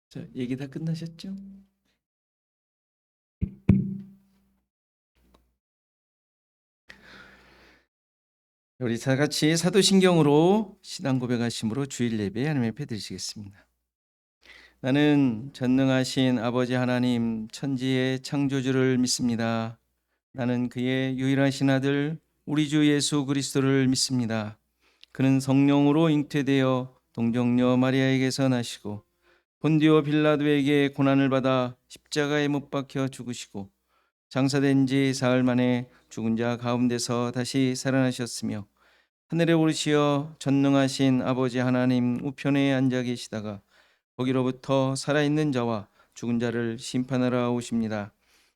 자, 얘기 다 끝나셨죠? 우리 다 같이 사도신경으로 신앙 고백하심으로 주일 예배 하나님 앞에 드리시겠습니다. 나는 전능하신 아버지 하나님 천지의 창조주를 믿습니다. 나는 그의 유일하신 아들 우리 주 예수 그리스도를 믿습니다. 그는 성령으로 잉태되어 동정녀 마리아에게서 나시고 본디오 빌라도에게 고난을 받아 십자가에 못 박혀 죽으시고 장사된 지 사흘 만에 죽은 자 가운데서 다시 살아나셨으며 하늘에 오르시어 전능하신 아버지 하나님 우편에 앉아 계시다가 거기로부터 살아있는 자와 죽은 자를 심판하러 오십니다.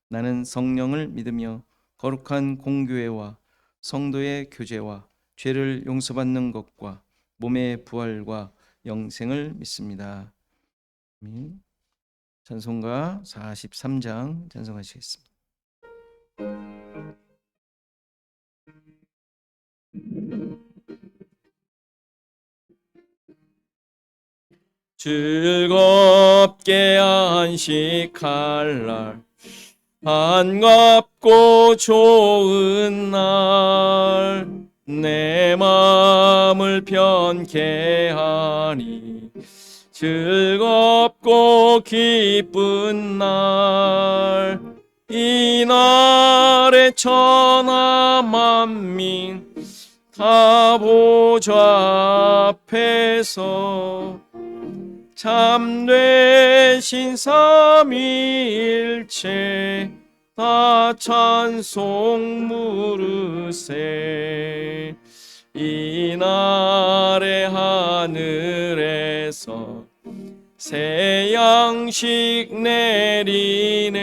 나는 성령을 믿으며 거룩한 공교회와 성도의 교제와 죄를 용서받는 것과 몸의 부활과 영생을 믿습니다. 아멘. 찬송가 43장 찬송하시겠습니다. 즐겁게 안식할 날 반갑고 좋은 날 내 마음을 편케 하니 즐겁고 기쁜 날 이날에 천하 만민 다 보좌 앞에서 참되신 삼위일체 다 찬송 부르세 이날에 하늘에서 새 양식 내리네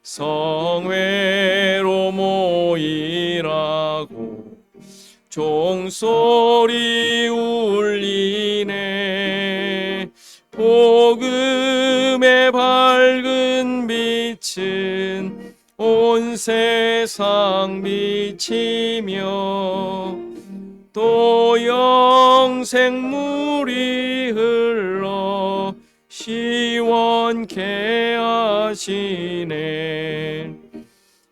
성회로 모이라고 종소리 울리네 복음의 밝은 빛은 온 세상 비치며 또 영생물이 흘러 시원케 하시네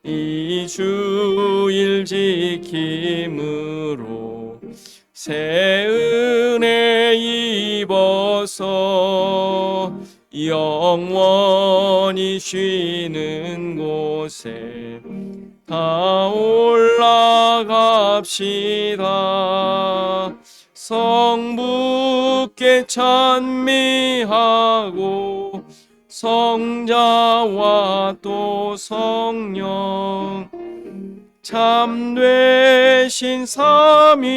이 주일 지킴으로 새 은혜 입어서 영원히 쉬는 곳에 다 올라갑시다. 성부께 찬미하고 성자와 또 성령 참되신 삼위일체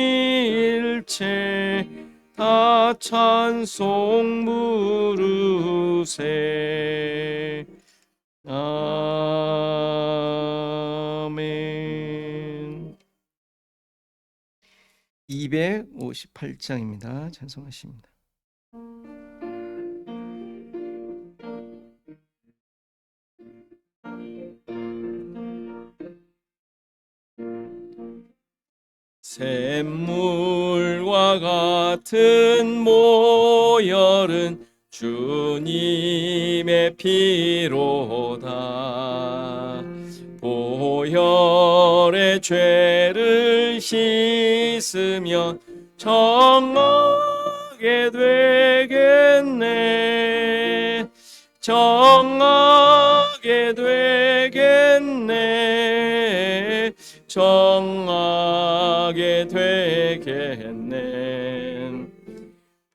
다 찬송 부르세 아멘. 258장입니다. 찬송하십니다. 샘물과 같은 모혈은 주님의 피로다. 보혈의 죄를 씻으면 정하게 되겠네. 정하게 되겠네. 정하게 되겠네.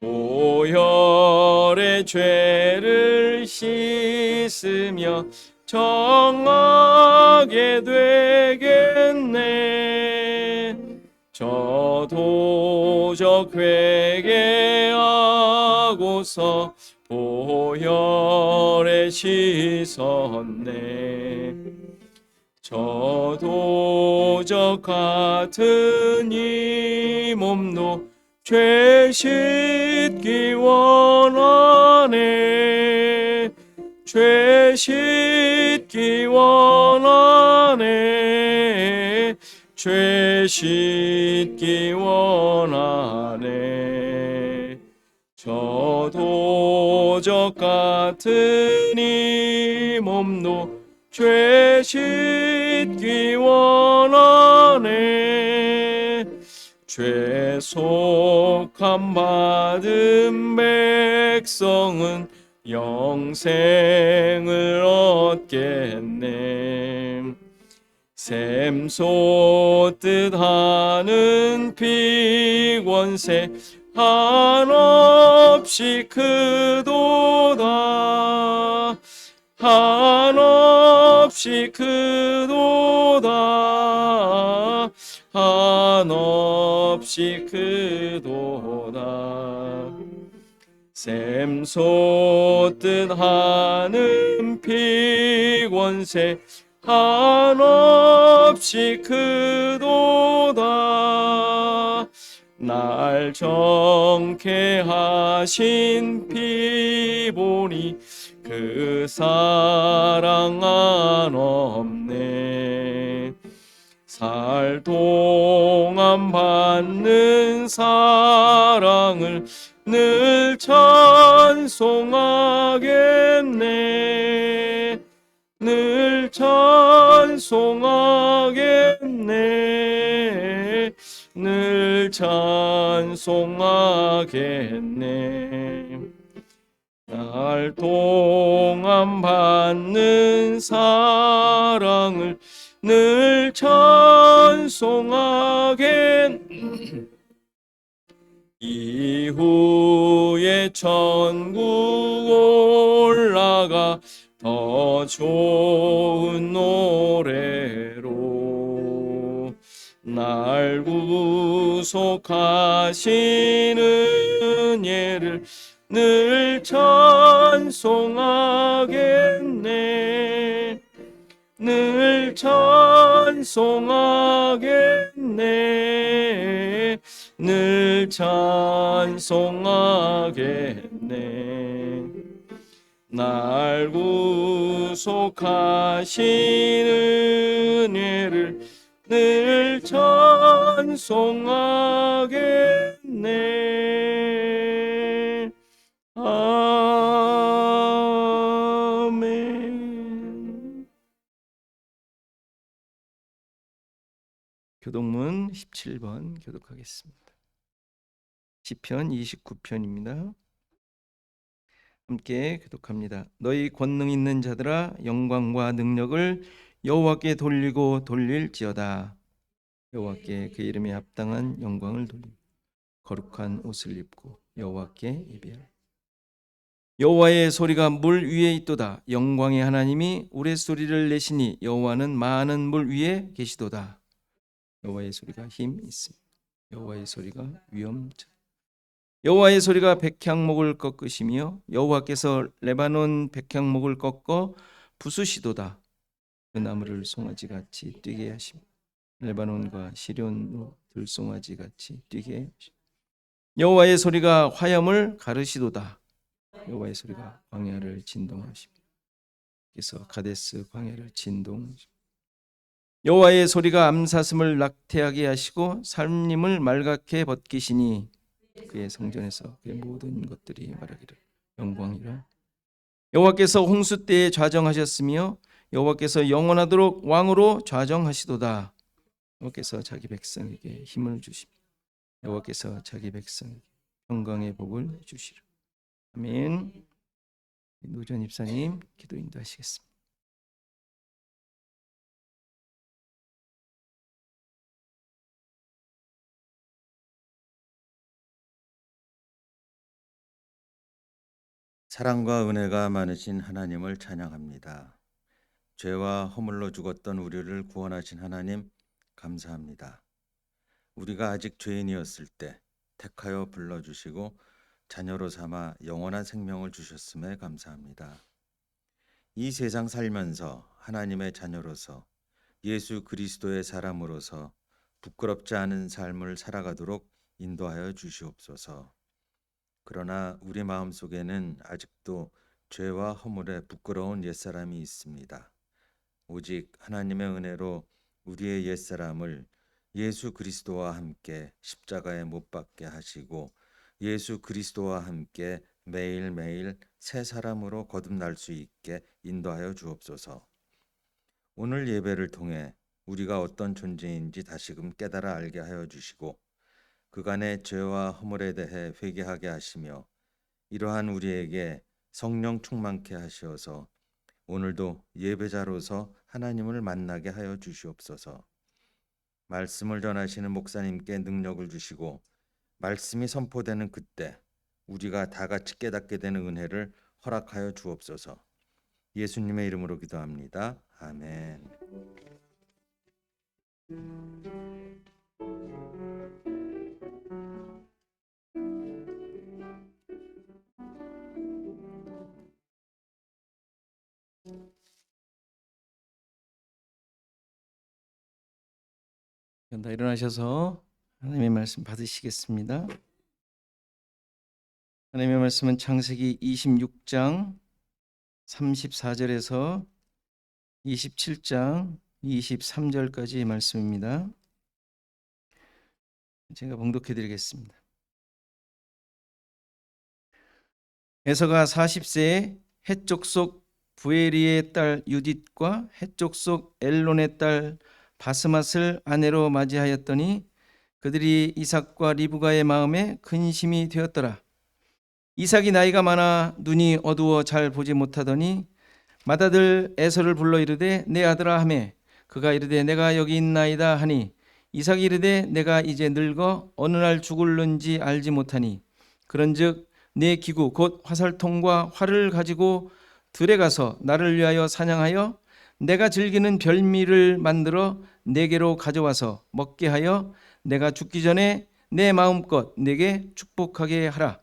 보혈의 죄를 씻으며 정하게 되겠네. 저도적 회개하고서 보혈에 씻었네. 저도적 같은 이 몸도 죄 씻기 원하네. 죄 씻기 원하네. 죄 씻기 원하네. 저 도적 같은 이 몸도 죄 씻기 원하네. 죄속함 받은 백성은 영생을 얻겠네. 샘 솟듯 하는 피권세 한없이 크도다. 한없이 크도다. 한없이 크도다. 샘 솟듯 하는 피권세 한없이 크도다. 날 정케 하신 피 보니 그 사랑 한없네. 살 동안 받는 사랑을 늘 찬송하겠네. 늘 찬송하겠네. 늘 찬송하겠네. 날 동안 받는 사랑을 늘 찬송하겠네. 이후에 천국 올라가 더 좋은 노래로 날 구속하시는 예를 늘 찬송하겠네. 늘 찬송하겠네. 늘 찬송하겠네. 날 구속하시는 예를 늘 찬송하겠네. 아멘. 교독문 17번 교독하겠습니다. 시편 29편입니다. 함께 교독합니다. 너희 권능 있는 자들아 영광과 능력을 여호와께 돌리고 돌릴지어다. 여호와께 그 이름에 합당한 영광을 돌리고 거룩한 옷을 입고 여호와께 예배하라. 여호와의 소리가 물 위에 있도다. 영광의 하나님이 우레소리를 내시니 여호와는 많은 물 위에 계시도다. 여호와의 소리가 힘 있습니다. 여호와의 소리가 위엄자. 여호와의 소리가 백향목을 꺾으시며 여호와께서 레바논 백향목을 꺾어 부수시도다. 그 나무를 송아지같이 뛰게 하시며 레바논과 시련으로 들송아지같이 뛰게 하시며 여호와의 소리가 화염을 가르시도다. 여호와의 소리가 광야를 진동하시며 그래서 가데스 광야를 진동하시며 여호와의 소리가 암사슴을 낙태하게 하시고 살림을 말갛게 벗기시니 그의 성전에서 그의 모든 것들이 말하기를 영광이라. 여호와께서 홍수 때에 좌정하셨으며 여호와께서 영원하도록 왕으로 좌정하시도다. 여호와께서 자기 백성에게 힘을 주시며 여호와께서 자기 백성에게 평강의 복을 주시라. 아멘. 노전 입사님 기도 인도하시겠습니다. 사랑과 은혜가 많으신 하나님을 찬양합니다. 죄와 허물로 죽었던 우리를 구원하신 하나님 감사합니다. 우리가 아직 죄인이었을 때 택하여 불러주시고 자녀로 삼아 영원한 생명을 주셨음에 감사합니다. 이 세상 살면서 하나님의 자녀로서 예수 그리스도의 사람으로서 부끄럽지 않은 삶을 살아가도록 인도하여 주시옵소서. 그러나 우리 마음속에는 아직도 죄와 허물에 부끄러운 옛사람이 있습니다. 오직 하나님의 은혜로 우리의 옛사람을 예수 그리스도와 함께 십자가에 못 박게 하시고 예수 그리스도와 함께 매일매일 새 사람으로 거듭날 수 있게 인도하여 주옵소서. 오늘 예배를 통해 우리가 어떤 존재인지 다시금 깨달아 알게 하여 주시고 그간의 죄와 허물에 대해 회개하게 하시며 이러한 우리에게 성령 충만케 하시어서 오늘도 예배자로서 하나님을 만나게 하여 주시옵소서. 말씀을 전하시는 목사님께 능력을 주시고 말씀이 선포되는 그때 우리가 다 같이 깨닫게 되는 은혜를 허락하여 주옵소서. 예수님의 이름으로 기도합니다. 아멘. 다 일어나셔서 하나님의 말씀 받으시겠습니다. 하나님의 말씀은 창세기 26장 34절에서 27장 23절까지의 말씀입니다. 제가 봉독해 드리겠습니다. 에서가 40세에 헷족 속 부에리의 딸 유딧과 헷족 속 엘론의 딸 바스맛을 아내로 맞이하였더니 그들이 이삭과 리브가의 마음에 근심이 되었더라. 이삭이 나이가 많아 눈이 어두워 잘 보지 못하더니 맏아들 에서를 불러 이르되 내 아들아 하매 그가 이르되 내가 여기 있나이다 하니 이삭이 이르되 내가 이제 늙어 어느 날 죽을는지 알지 못하니 그런즉 내 기구 곧 화살통과 활을 가지고 들에 가서 나를 위하여 사냥하여 내가 즐기는 별미를 만들어 내게로 가져와서 먹게 하여 내가 죽기 전에 내 마음껏 내게 축복하게 하라.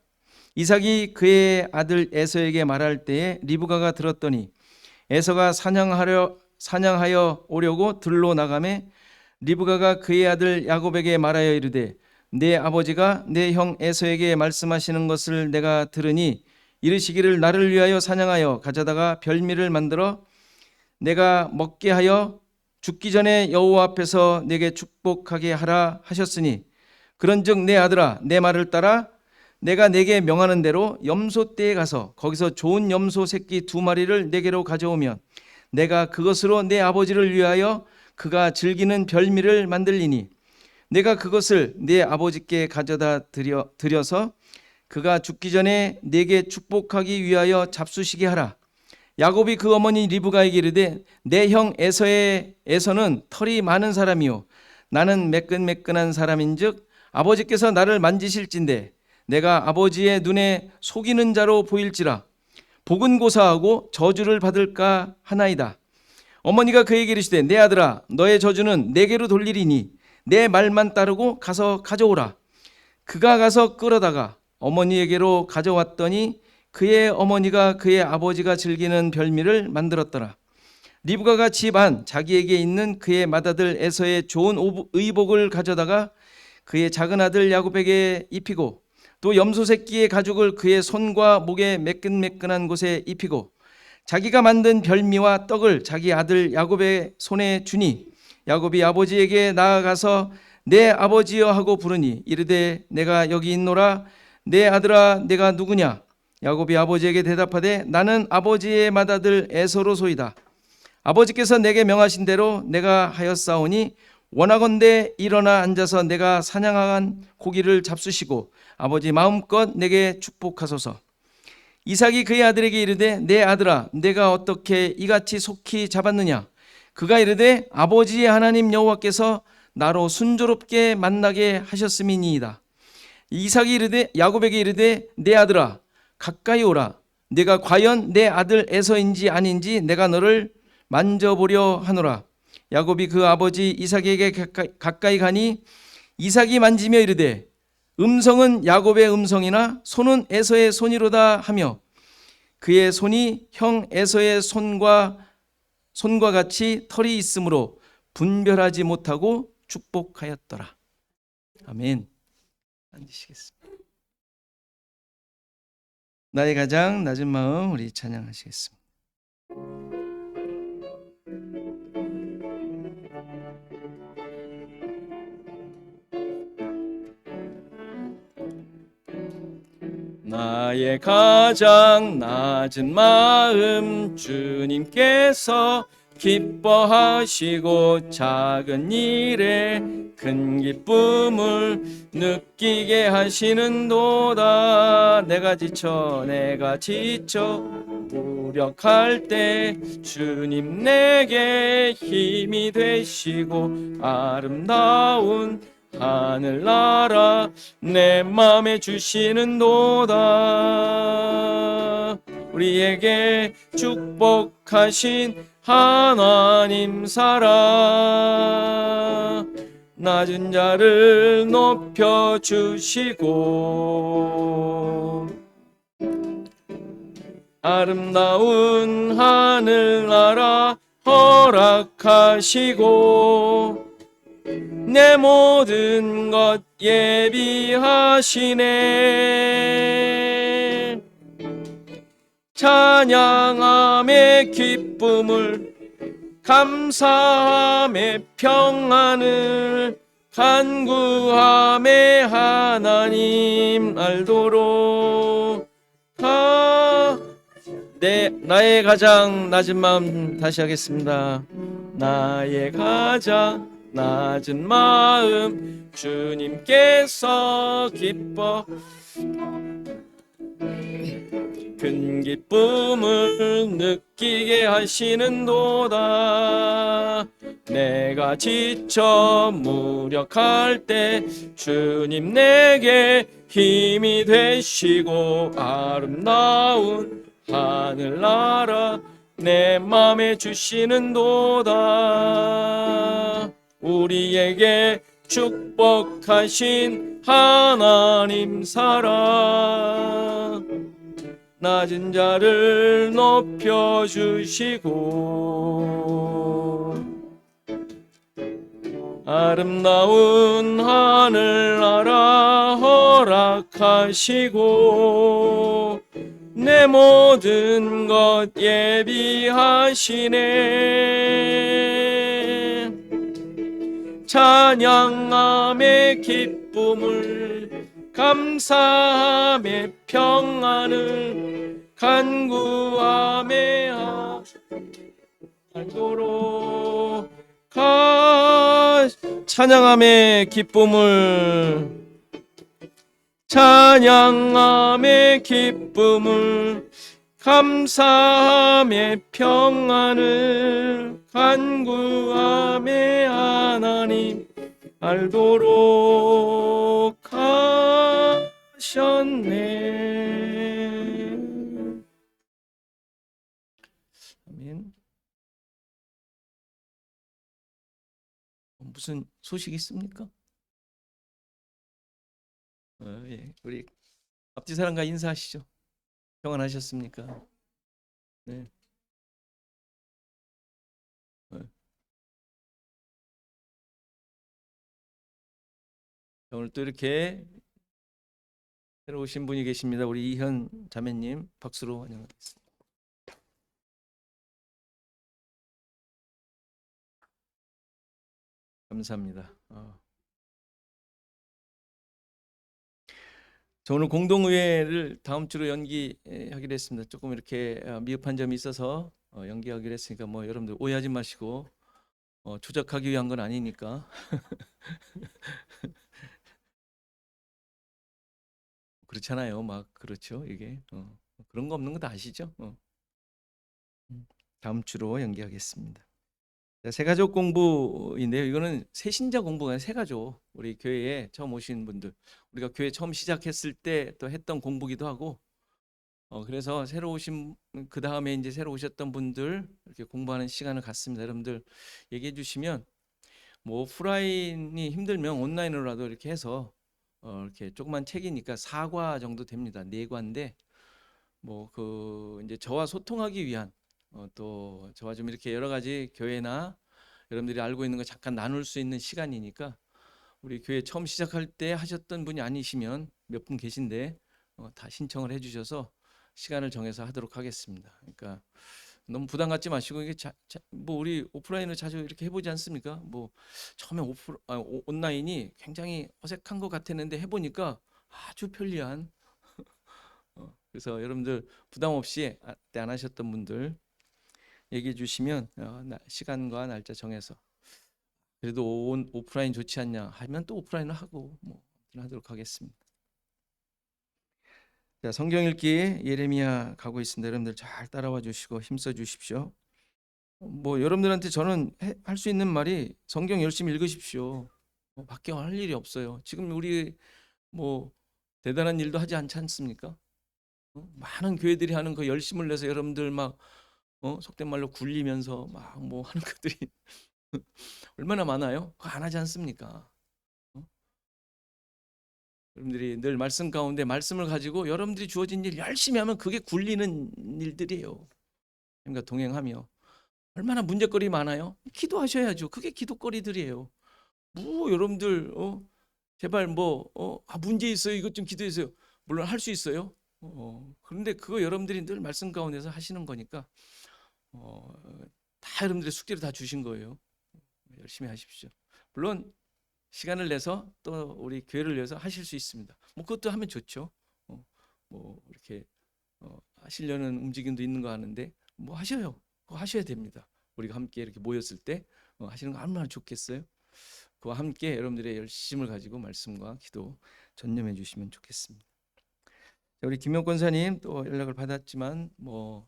이삭이 그의 아들 에서에게 말할 때에 리브가가 들었더니 에서가 사냥하여 오려고 들로 나가매 리브가가 그의 아들 야곱에게 말하여 이르되 내 아버지가 내 형 에서에게 말씀하시는 것을 내가 들으니 이르시기를 나를 위하여 사냥하여 가져다가 별미를 만들어 내가 먹게 하여 죽기 전에 여호와 앞에서 내게 축복하게 하라 하셨으니 그런즉 내 아들아 내 말을 따라 내가 내게 명하는 대로 염소떼에 가서 거기서 좋은 염소 새끼 2마리를 내게로 가져오면 내가 그것으로 내 아버지를 위하여 그가 즐기는 별미를 만들리니 내가 그것을 내 아버지께 가져다 드려서 그가 죽기 전에 내게 축복하기 위하여 잡수시게 하라. 야곱이 그 어머니 리브가에게 이르되 내 형 에서는 털이 많은 사람이요 나는 매끈매끈한 사람인즉 아버지께서 나를 만지실진대 내가 아버지의 눈에 속이는 자로 보일지라 복은 고사하고 저주를 받을까 하나이다. 어머니가 그에게 이르시되 내 아들아 너의 저주는 내게로 돌리리니 내 말만 따르고 가서 가져오라. 그가 가서 끌어다가 어머니에게로 가져왔더니 그의 어머니가 그의 아버지가 즐기는 별미를 만들었더라. 리브가가 집 안 자기에게 있는 그의 맏아들 에서의 좋은 의복을 가져다가 그의 작은 아들 야곱에게 입히고 또 염소 새끼의 가죽을 그의 손과 목에 매끈매끈한 곳에 입히고 자기가 만든 별미와 떡을 자기 아들 야곱의 손에 주니 야곱이 아버지에게 나아가서 내 아버지여 하고 부르니 이르되 내가 여기 있노라. 내 아들아 내가 누구냐? 야곱이 아버지에게 대답하되 나는 아버지의 맏아들 에서로소이다. 아버지께서 내게 명하신 대로 내가 하였사오니 원하건대 일어나 앉아서 내가 사냥한 고기를 잡수시고 아버지 마음껏 내게 축복하소서. 이삭이 그의 아들에게 이르되 내 아들아 내가 어떻게 이같이 속히 잡았느냐? 그가 이르되 아버지의 하나님 여호와께서 나로 순조롭게 만나게 하셨음이니이다. 이삭이 이르되 야곱에게 이르되 내 아들아 가까이 오라. 내가 과연 내 아들 에서인지 아닌지 내가 너를 만져보려 하노라. 야곱이 그 아버지 이삭에게 가까이 가니 이삭이 만지며 이르되 음성은 야곱의 음성이나 손은 에서의 손이로다 하며 그의 손이 형 에서의 손과 같이 털이 있으므로 분별하지 못하고 축복하였더라. 아멘. 앉으시겠습니다. 나의 가장 낮은 마음 우리 찬양하시겠습니다. 나의 가장 낮은 마음 주님께서 기뻐하시고 작은 일에 큰 기쁨을 느끼게 하시는도다. 내가 지쳐 무력할 때 주님 내게 힘이 되시고 아름다운 하늘나라 내 맘에 주시는도다. 우리에게 축복하신 하나님 사랑 낮은 자를 높여주시고 아름다운 하늘나라 허락하시고 내 모든 것 예비하시네. 찬양함의 기쁨을 감사함의 평안을 간구함의 하나님 알도록 나의 가장 낮은 마음 다시 하겠습니다. 나의 가장 낮은 마음 주님께서 기뻐 큰 기쁨을 느끼게 하시는도다. 내가 지쳐 무력할 때 주님 내게 힘이 되시고 아름다운 하늘나라 내 맘에 주시는도다. 우리에게 축복하신 하나님 사랑 낮은 자를 높여주시고 아름다운 하늘나라 허락하시고 내 모든 것 예비하시네. 찬양함의 기쁨을 감사함의 평안을 간구함의 알도록 찬양함의 기쁨을 감사함의 평안을 간구함의 하나님 알도록 하셨네. 아멘. 무슨 소식 있습니까? 예. 우리 앞뒤 사람과 인사하시죠. 평안하셨습니까? 네. 오늘 또 이렇게 새로 오신 분이 계십니다. 우리 이현 자매님 박수로 환영하겠습니다. 감사합니다. 저 오늘 공동의회를 다음 주로 연기하기로 했습니다. 조금 이렇게 미흡한 점이 있어서 연기하기로 했으니까 뭐 여러분들 오해하지 마시고 조작하기 위한 건 아니니까 그렇잖아요. 막 그렇죠. 이게 그런 거 없는 거 다 아시죠? 다음 주로 연기하겠습니다. 자, 새가족 공부인데요. 이거는 새신자 공부가 아니라 새가족. 우리 교회에 처음 오신 분들, 우리가 교회 처음 시작했을 때 또 했던 공부기도 하고, 그래서 새로 오신 그 다음에 이제 새로 오셨던 분들 이렇게 공부하는 시간을 갖습니다. 여러분들 얘기해 주시면 뭐 오프라인이 힘들면 온라인으로라도 이렇게 해서 이렇게 조그만 책이니까 4과 정도 됩니다. 4과인데 뭐 그 이제 저와 소통하기 위한 또 저와 좀 이렇게 여러 가지 교회나 여러분들이 알고 있는 거 잠깐 나눌 수 있는 시간이니까 우리 교회 처음 시작할 때 하셨던 분이 아니시면 몇 분 계신데 다 신청을 해주셔서 시간을 정해서 하도록 하겠습니다. 그러니까 너무 부담 갖지 마시고 이게 뭐 우리 오프라인을 자주 이렇게 해보지 않습니까? 뭐 처음에 온라인이 굉장히 어색한 것 같았는데 해보니까 아주 편리한 그래서 여러분들 부담 없이 때 안 하셨던 분들 얘기해 주시면 시간과 날짜 정해서 그래도 오프라인 좋지 않냐 하면 또 오프라인을 하고 뭐 하도록 하겠습니다. 자, 성경 읽기 예레미야 가고 있습니다. 여러분들 잘 따라와 주시고 힘써 주십시오. 뭐 여러분들한테 저는 할 수 있는 말이 성경 열심히 읽으십시오. 밖에 할 일이 없어요. 지금 우리 뭐 대단한 일도 하지 않지 않습니까? 많은 교회들이 하는 그 열심을 내서 여러분들 막 속된 말로 굴리면서 막 뭐 하는 것들이 얼마나 많아요? 그거 안 하지 않습니까? 여러분들이 늘 말씀 가운데 말씀을 가지고 여러분들이 주어진 일 열심히 하면 그게 굴리는 일들이에요. 그러니까 동행하며 얼마나 문제거리 많아요? 기도하셔야죠. 그게 기도거리들이에요. 뭐 여러분들 제발 문제 있어요. 이것 좀 기도해주세요. 물론 할 수 있어요. 그런데 그거 여러분들이 늘 말씀 가운데서 하시는 거니까 다 여러분들의 숙제를 다 주신 거예요. 열심히 하십시오. 물론 시간을 내서 또 우리 교회를 위해서 하실 수 있습니다. 뭐 그것도 하면 좋죠. 뭐 이렇게 하시려는 움직임도 있는 거 아는데 뭐 하셔요. 그거 하셔야 됩니다. 우리가 함께 이렇게 모였을 때 하시는 거 얼마나 좋겠어요. 그와 함께 여러분들의 열심을 가지고 말씀과 기도 전념해 주시면 좋겠습니다. 우리 김영 권사님 또 연락을 받았지만 뭐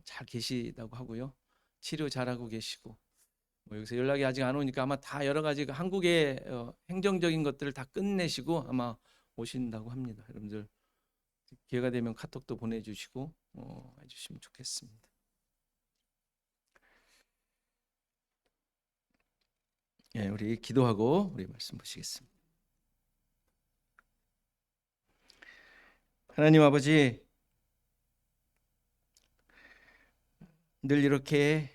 잘 계시다고 하고요. 치료 잘하고 계시고 뭐 여기서 연락이 아직 안 오니까 아마 다 여러 가지 한국의 행정적인 것들을 다 끝내시고 아마 오신다고 합니다. 여러분들 기회가 되면 카톡도 보내주시고 해주시면 좋겠습니다. 예, 우리 기도하고 우리 말씀 보시겠습니다. 하나님 아버지, 늘 이렇게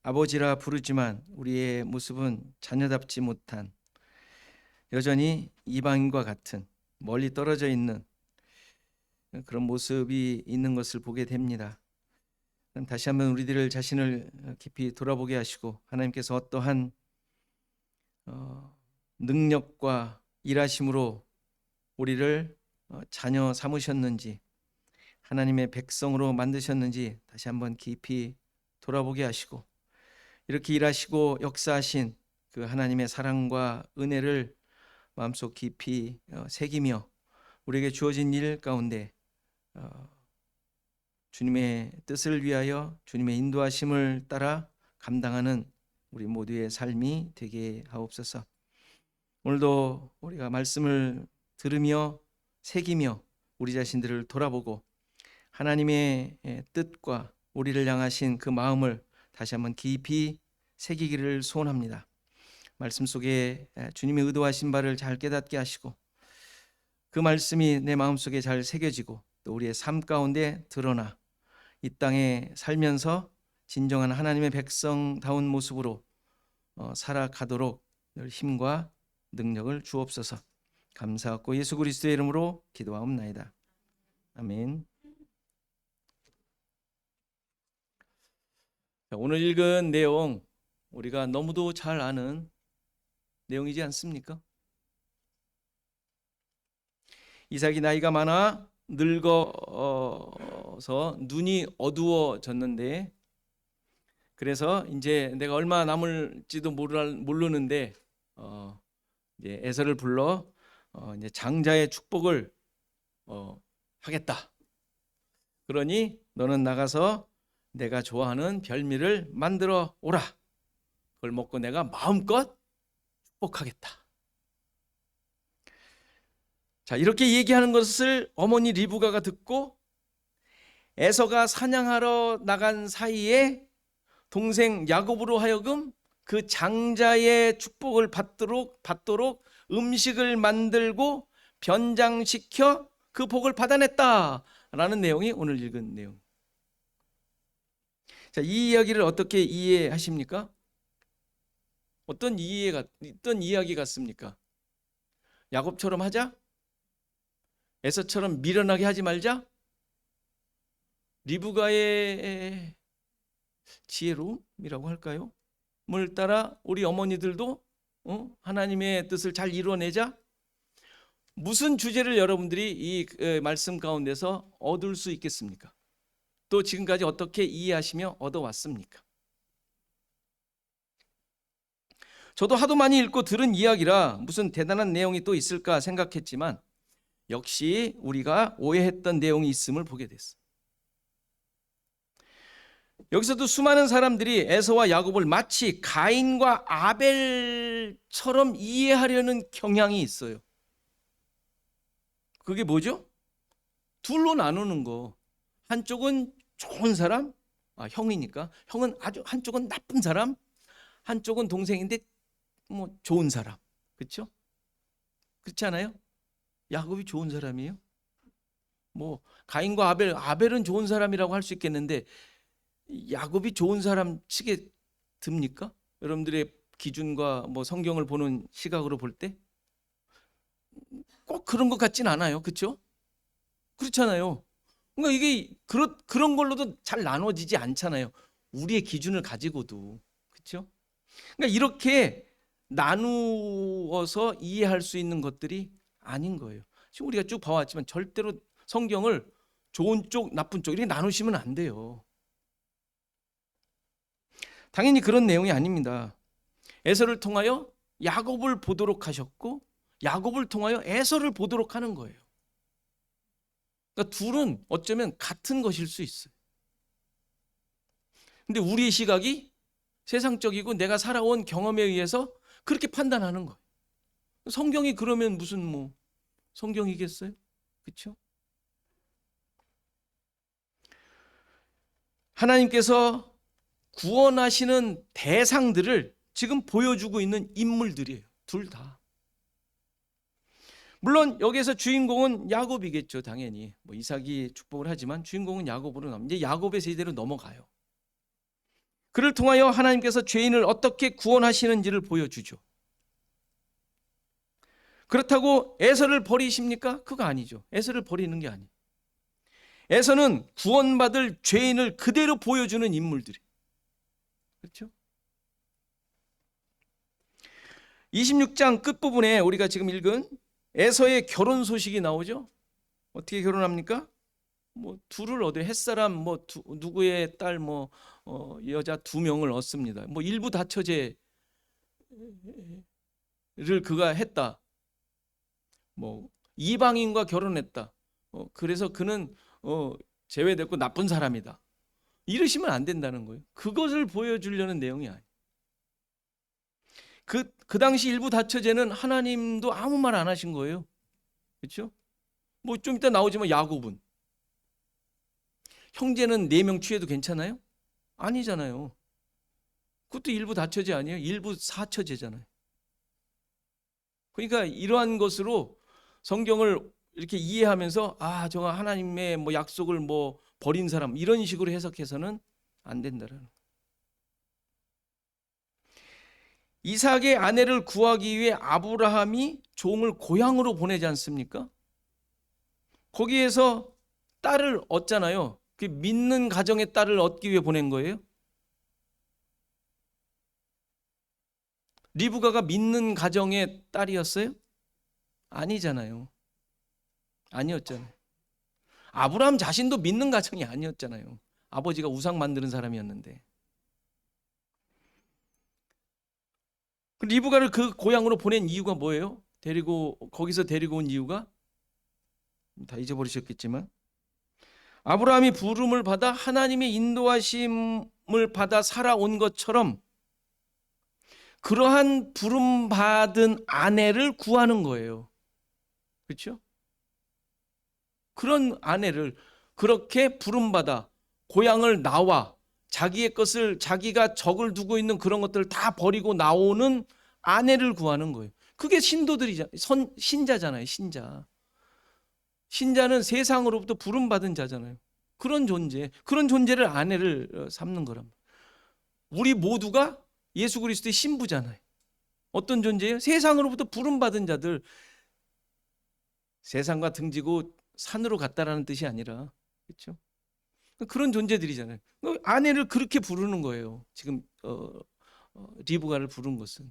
아버지라 부르지만 우리의 모습은 자녀답지 못한 여전히 이방인과 같은 멀리 떨어져 있는 그런 모습이 있는 것을 보게 됩니다. 다시 한번 우리들 자신을 깊이 돌아보게 하시고 하나님께서 어떠한 능력과 일하심으로 우리를 자녀 삼으셨는지 하나님의 백성으로 만드셨는지 다시 한번 깊이 돌아보게 하시고 이렇게 일하시고 역사하신 그 하나님의 사랑과 은혜를 마음속 깊이 새기며 우리에게 주어진 일 가운데 주님의 뜻을 위하여 주님의 인도하심을 따라 감당하는 우리 모두의 삶이 되게 하옵소서. 오늘도 우리가 말씀을 들으며 새기며 우리 자신들을 돌아보고 하나님의 뜻과 우리를 향하신 그 마음을 다시 한번 깊이 새기기를 소원합니다. 말씀 속에 주님의 의도하신 바를 잘 깨닫게 하시고 그 말씀이 내 마음속에 잘 새겨지고 또 우리의 삶 가운데 드러나 이 땅에 살면서 진정한 하나님의 백성다운 모습으로 살아가도록 늘 힘과 능력을 주옵소서. 감사하고 예수 그리스도의 이름으로 기도하옵나이다. 아멘. 오늘 읽은 내용 우리가 너무도 잘 아는 내용이지 않습니까? 이삭이 나이가 많아 늙어서 눈이 어두워졌는데 그래서 이제 내가 얼마 남을지도 모르는데 이제 에서를 불러 이제 장자의 축복을 하겠다. 그러니 너는 나가서 내가 좋아하는 별미를 만들어 오라. 그걸 먹고 내가 마음껏 축복하겠다. 자, 이렇게 얘기하는 것을 어머니 리브가가 듣고 에서가 사냥하러 나간 사이에 동생 야곱으로 하여금 그 장자의 축복을 받도록 음식을 만들고 변장시켜 그 복을 받아냈다라는 내용이 오늘 읽은 내용. 자, 이 이야기를 어떻게 이해하십니까? 어떤 이야기 같습니까? 야곱처럼 하자? 에서처럼 미련하게 하지 말자? 리브가의 지혜로움이라고 할까요? 뭘 따라 우리 어머니들도 하나님의 뜻을 잘 이루어내자? 무슨 주제를 여러분들이 이 말씀 가운데서 얻을 수 있겠습니까? 또 지금까지 어떻게 이해하시며 얻어왔습니까? 저도 하도 많이 읽고 들은 이야기라 무슨 대단한 내용이 또 있을까 생각했지만 역시 우리가 오해했던 내용이 있음을 보게 됐어요. 여기서도 수많은 사람들이 에서와 야곱을 마치 가인과 아벨처럼 이해하려는 경향이 있어요. 그게 뭐죠? 둘로 나누는 거. 한쪽은 좋은 사람, 형이니까. 형은 아주 한쪽은 나쁜 사람, 한쪽은 동생인데 뭐 좋은 사람. 그렇죠? 그렇지 않아요? 야곱이 좋은 사람이에요? 뭐 가인과 아벨은 좋은 사람이라고 할 수 있겠는데 야곱이 좋은 사람 치게 듭니까? 여러분들의 기준과 뭐 성경을 보는 시각으로 볼 때 꼭 그런 것 같진 않아요. 그렇죠? 그렇잖아요. 그러니까 이게 그런 걸로도 잘 나눠지지 않잖아요. 우리의 기준을 가지고도. 그렇죠? 그러니까 이렇게 나누어서 이해할 수 있는 것들이 아닌 거예요. 지금 우리가 쭉 봐왔지만 절대로 성경을 좋은 쪽, 나쁜 쪽 이렇게 나누시면 안 돼요. 당연히 그런 내용이 아닙니다. 에서를 통하여 야곱을 보도록 하셨고 야곱을 통하여 에서를 보도록 하는 거예요. 그러니까 둘은 어쩌면 같은 것일 수 있어요. 근데 우리의 시각이 세상적이고 내가 살아온 경험에 의해서 그렇게 판단하는 거예요. 성경이 그러면 무슨 뭐 성경이겠어요? 그렇죠? 하나님께서 구원하시는 대상들을 지금 보여주고 있는 인물들이에요. 둘 다. 물론 여기서 주인공은 야곱이겠죠. 당연히 뭐 이삭이 축복을 하지만 주인공은 야곱으로 이제 야곱의 세대로 넘어가요. 그를 통하여 하나님께서 죄인을 어떻게 구원하시는지를 보여주죠. 그렇다고 에서를 버리십니까? 그거 아니죠. 에서를 버리는 게 아니에요. 에서는 구원받을 죄인을 그대로 보여주는 인물들이. 그렇죠? 26장 끝부분에 우리가 지금 읽은 에서의 결혼 소식이 나오죠. 어떻게 결혼합니까? 뭐 둘을 얻어요. 햇사람 뭐 누구의 딸 뭐 여자 2명을 얻습니다. 뭐 일부 다처제를 그가 했다. 뭐 이방인과 결혼했다. 그래서 그는 제외됐고 나쁜 사람이다. 이러시면 안 된다는 거예요. 그것을 보여주려는 내용이 아니에요. 그 당시 일부 다처제는 하나님도 아무 말 안 하신 거예요. 그렇죠? 뭐 좀 이따 나오지만 야곱은 형제는 4명 취해도 괜찮아요? 아니잖아요. 그것도 일부 다처제 아니에요? 일부 사처제잖아요. 그러니까 이러한 것으로 성경을 이렇게 이해하면서 저거 하나님의 뭐 약속을 뭐 버린 사람 이런 식으로 해석해서는 안 된다라는 거예요. 이삭의 아내를 구하기 위해 아브라함이 종을 고향으로 보내지 않습니까? 거기에서 딸을 얻잖아요. 그 믿는 가정의 딸을 얻기 위해 보낸 거예요. 리브가가 믿는 가정의 딸이었어요? 아니잖아요. 아니었잖아요. 아브라함 자신도 믿는 가정이 아니었잖아요. 아버지가 우상 만드는 사람이었는데. 리브가를 그 고향으로 보낸 이유가 뭐예요? 거기서 데리고 온 이유가 다 잊어버리셨겠지만 아브라함이 부름을 받아 하나님의 인도하심을 받아 살아온 것처럼 그러한 부름받은 아내를 구하는 거예요. 그렇죠? 그런 아내를 그렇게 부름받아 고향을 나와 자기의 것을 자기가 적을 두고 있는 그런 것들을 다 버리고 나오는 아내를 구하는 거예요. 그게 신자잖아요. 신자는 세상으로부터 부름받은 자잖아요. 그런 존재를 아내를 삼는 거란 말이에요. 우리 모두가 예수 그리스도의 신부잖아요. 어떤 존재예요? 세상으로부터 부름받은 자들. 세상과 등지고 산으로 갔다라는 뜻이 아니라 그렇죠? 그런 존재들이잖아요. 아내를 그렇게 부르는 거예요. 지금 리브가를 부른 것은.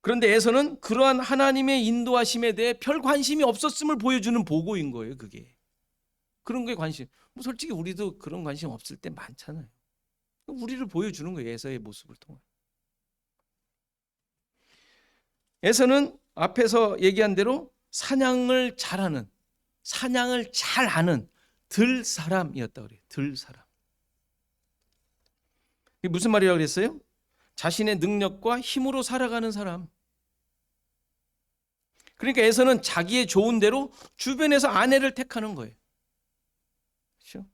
그런데 에서는 그러한 하나님의 인도하심에 대해 별 관심이 없었음을 보여주는 보고인 거예요. 그게. 그런 거에 관심. 뭐 솔직히 우리도 그런 관심 없을 때 많잖아요. 우리를 보여주는 거예요. 에서의 모습을 통해. 에서는 앞에서 얘기한 대로 사냥을 잘하는, 사냥을 잘 아는 들 사람이었다 그래요. 들 사람. 이게 무슨 말이라고 그랬어요? 자신의 능력과 힘으로 살아가는 사람. 그러니까 에서는 자기의 좋은 대로 주변에서 아내를 택하는 거예요. 그렇죠?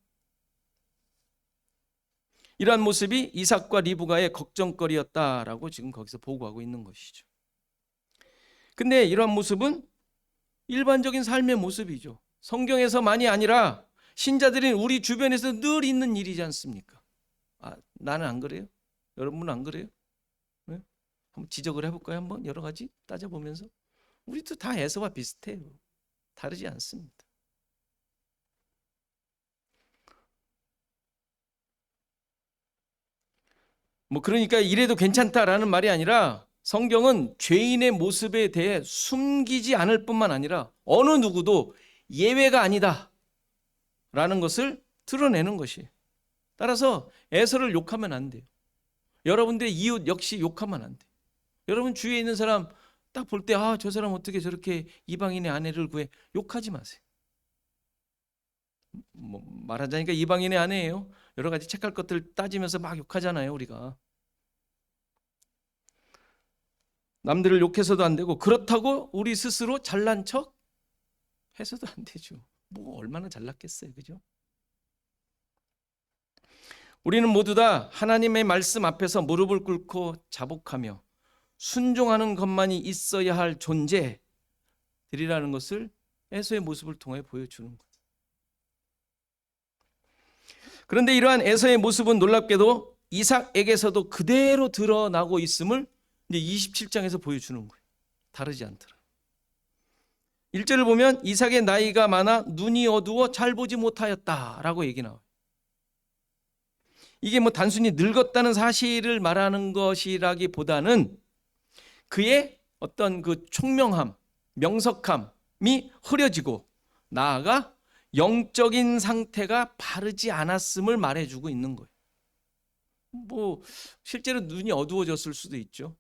이러한 모습이 이삭과 리브가의 걱정거리였다라고 지금 거기서 보고하고 있는 것이죠. 근데 이러한 모습은 일반적인 삶의 모습이죠. 성경에서만이 아니라 신자들인 우리 주변에서 늘 있는 일이지 않습니까? 나는 안 그래요? 여러분은 안 그래요? 네? 한번 지적을 해볼까요? 한번 여러 가지 따져보면서. 우리도 다 에서와 비슷해요. 다르지 않습니다. 뭐 그러니까 이래도 괜찮다라는 말이 아니라 성경은 죄인의 모습에 대해 숨기지 않을 뿐만 아니라 어느 누구도 예외가 아니다 라는 것을 드러내는 것이에요. 따라서 에서를 욕하면 안 돼요. 여러분들의 이웃 역시 욕하면 안 돼요. 여러분 주위에 있는 사람 딱 볼 때 저 사람 어떻게 저렇게 이방인의 아내를 구해, 욕하지 마세요. 뭐 말하자니까 이방인의 아내예요. 여러 가지 책할 것들 따지면서 막 욕하잖아요. 우리가 남들을 욕해서도 안 되고, 그렇다고 우리 스스로 잘난 척 해서도 안 되죠. 뭐 얼마나 잘났겠어요. 그죠? 우리는 모두 다 하나님의 말씀 앞에서 무릎을 꿇고 자복하며 순종하는 것만이 있어야 할 존재들이라는 것을 에서의 모습을 통해 보여주는 거예요. 그런데 이러한 에서의 모습은 놀랍게도 이삭에게서도 그대로 드러나고 있음을 이제 27장에서 보여주는 거예요. 다르지 않더라. 1절을 보면 이삭의 나이가 많아 눈이 어두워 잘 보지 못하였다라고 얘기 나와요. 이게 뭐 단순히 늙었다는 사실을 말하는 것이라기보다는 그의 어떤 그 총명함, 명석함이 흐려지고 나아가 영적인 상태가 바르지 않았음을 말해주고 있는 거예요. 뭐 실제로 눈이 어두워졌을 수도 있죠.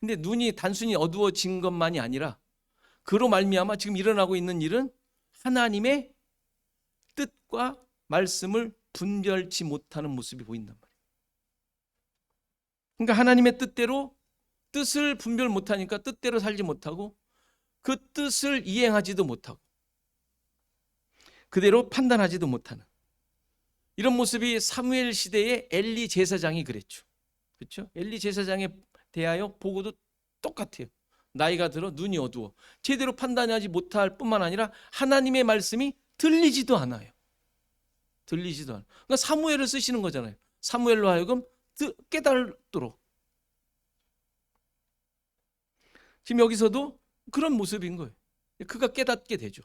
근데 눈이 단순히 어두워진 것만이 아니라 그로 말미암아 지금 일어나고 있는 일은 하나님의 뜻과 말씀을 분별치 못하는 모습이 보인단 말이에요. 그러니까 하나님의 뜻을 분별 못하니까 뜻대로 살지 못하고 그 뜻을 이행하지도 못하고 그대로 판단하지도 못하는 이런 모습이 사무엘 시대의 엘리 제사장이 그랬죠. 그렇죠? 엘리 제사장에 대하여 보고도 똑같아요. 나이가 들어 눈이 어두워 제대로 판단하지 못할 뿐만 아니라 하나님의 말씀이 들리지도 않아요. 들리지도 않아요. 그러니까 사무엘을 쓰시는 거잖아요. 사무엘로 하여금 깨달도록. 지금 여기서도 그런 모습인 거예요. 그가 깨닫게 되죠.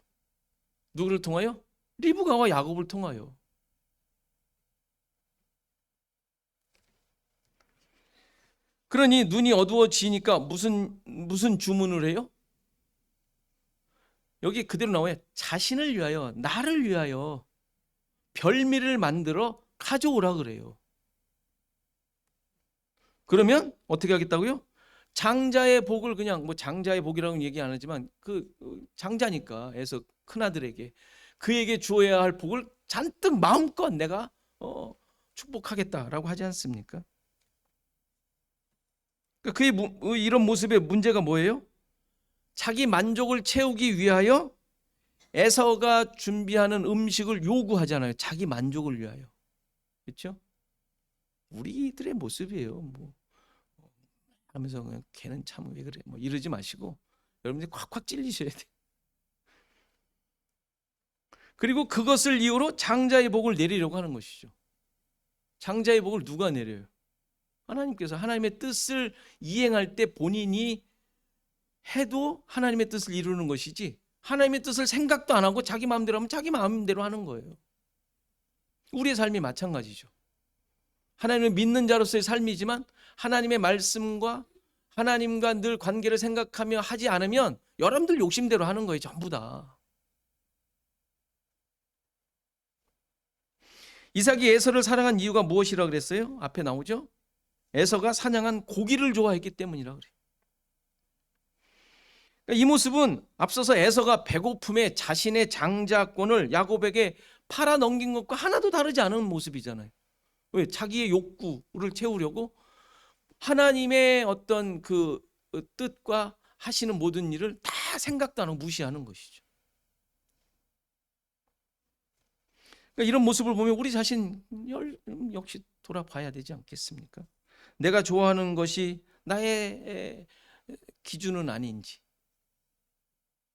누구를 통하여? 리브가와 야곱을 통하여. 그러니 눈이 어두워지니까 무슨 주문을 해요? 여기 그대로 나와요. 자신을 위하여, 나를 위하여 별미를 만들어 가져오라 그래요. 그러면 어떻게 하겠다고요? 장자의 복을 그냥 뭐 장자의 복이라고는 얘기 안 하지만 그 장자니까 해서 큰아들에게 그에게 주어야 할 복을 잔뜩 마음껏 내가 축복하겠다라고 하지 않습니까? 그러니까 그의 이런 모습의 문제가 뭐예요? 자기 만족을 채우기 위하여 에서가 준비하는 음식을 요구하잖아요. 자기 만족을 위하여. 그렇죠? 우리들의 모습이에요. 뭐 하면서 그냥 걔는 참 왜 그래 뭐 이러지 마시고 여러분들이 콱콱 찔리셔야 돼요. 그리고 그것을 이유로 장자의 복을 내리려고 하는 것이죠. 장자의 복을 누가 내려요? 하나님께서. 하나님의 뜻을 이행할 때 본인이 해도 하나님의 뜻을 이루는 것이지 하나님의 뜻을 생각도 안 하고 자기 마음대로 하면 자기 마음대로 하는 거예요. 우리의 삶이 마찬가지죠. 하나님을 믿는 자로서의 삶이지만 하나님의 말씀과 하나님과 늘 관계를 생각하며 하지 않으면 여러분들 욕심대로 하는 거예요. 전부 다. 이삭이 에서를 사랑한 이유가 무엇이라 그랬어요? 앞에 나오죠? 에서가 사냥한 고기를 좋아했기 때문이라 그래요. 이 모습은 앞서서 에서가 배고픔에 자신의 장자권을 야곱에게 팔아 넘긴 것과 하나도 다르지 않은 모습이잖아요. 왜? 자기의 욕구를 채우려고 하나님의 어떤 그 뜻과 하시는 모든 일을 다 생각도 안 하고 무시하는 것이죠. 그러니까 이런 모습을 보면 우리 자신 역시 돌아봐야 되지 않겠습니까? 내가 좋아하는 것이 나의 기준은 아닌지,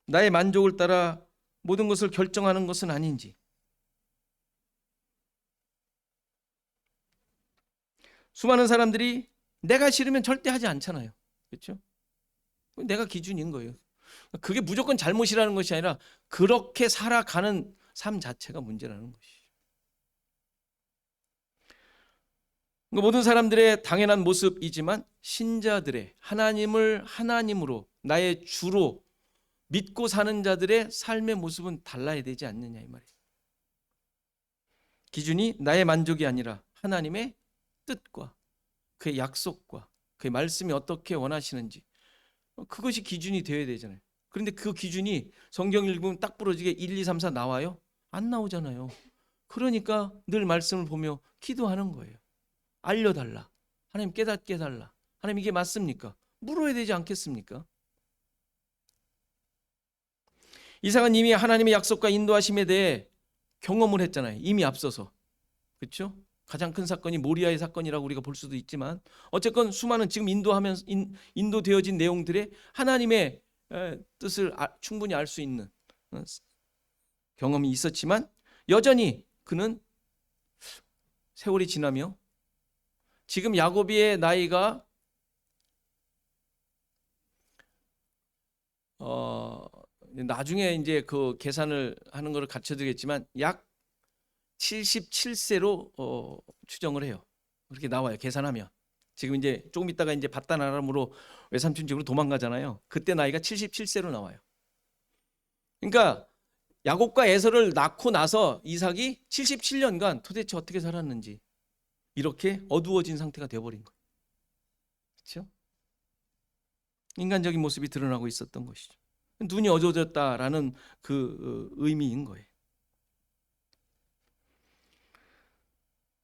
나의 만족을 따라 모든 것을 결정하는 것은 아닌지. 수많은 사람들이 내가 싫으면 절대 하지 않잖아요. 그렇죠? 내가 기준인 거예요. 그게 무조건 잘못이라는 것이 아니라 그렇게 살아가는 삶 자체가 문제라는 것이죠. 모든 사람들의 당연한 모습이지만 신자들의 하나님을 하나님으로 나의 주로 믿고 사는 자들의 삶의 모습은 달라야 되지 않느냐 이 말이에요. 기준이 나의 만족이 아니라 하나님의 뜻과 그의 약속과 그의 말씀이 어떻게 원하시는지 그것이 기준이 되어야 되잖아요. 그런데 그 기준이 성경 읽으면 딱 부러지게 1, 2, 3, 4 나와요? 안 나오잖아요. 그러니까 늘 말씀을 보며 기도하는 거예요. 알려달라. 하나님 깨닫게 해달라. 하나님 이게 맞습니까? 물어야 되지 않겠습니까? 이삭은 이미 하나님의 약속과 인도하심에 대해 경험을 했잖아요. 이미 앞서서. 그렇죠? 가장 큰 사건이 모리아의 사건이라고 우리가 볼 수도 있지만 어쨌건 수많은 지금 인도되어진 내용들의 하나님의 뜻을 충분히 알 수 있는 경험이 있었지만 여전히 그는 세월이 지나며 지금 야곱의 나이가 나중에 이제 그 계산을 하는 것을 갖춰드리겠지만 약 77세로 추정을 해요. 그렇게 나와요. 계산하면. 지금 이제 조금 있다가 이제 바다나람으로 외삼촌 집으로 도망가잖아요. 그때 나이가 77세로 나와요. 그러니까 야곱과 에서를 낳고 나서 이삭이 77년간 도대체 어떻게 살았는지 이렇게 어두워진 상태가 되어버린 거예요. 그렇죠? 인간적인 모습이 드러나고 있었던 것이죠. 눈이 어두워졌다라는 그 의미인 거예요.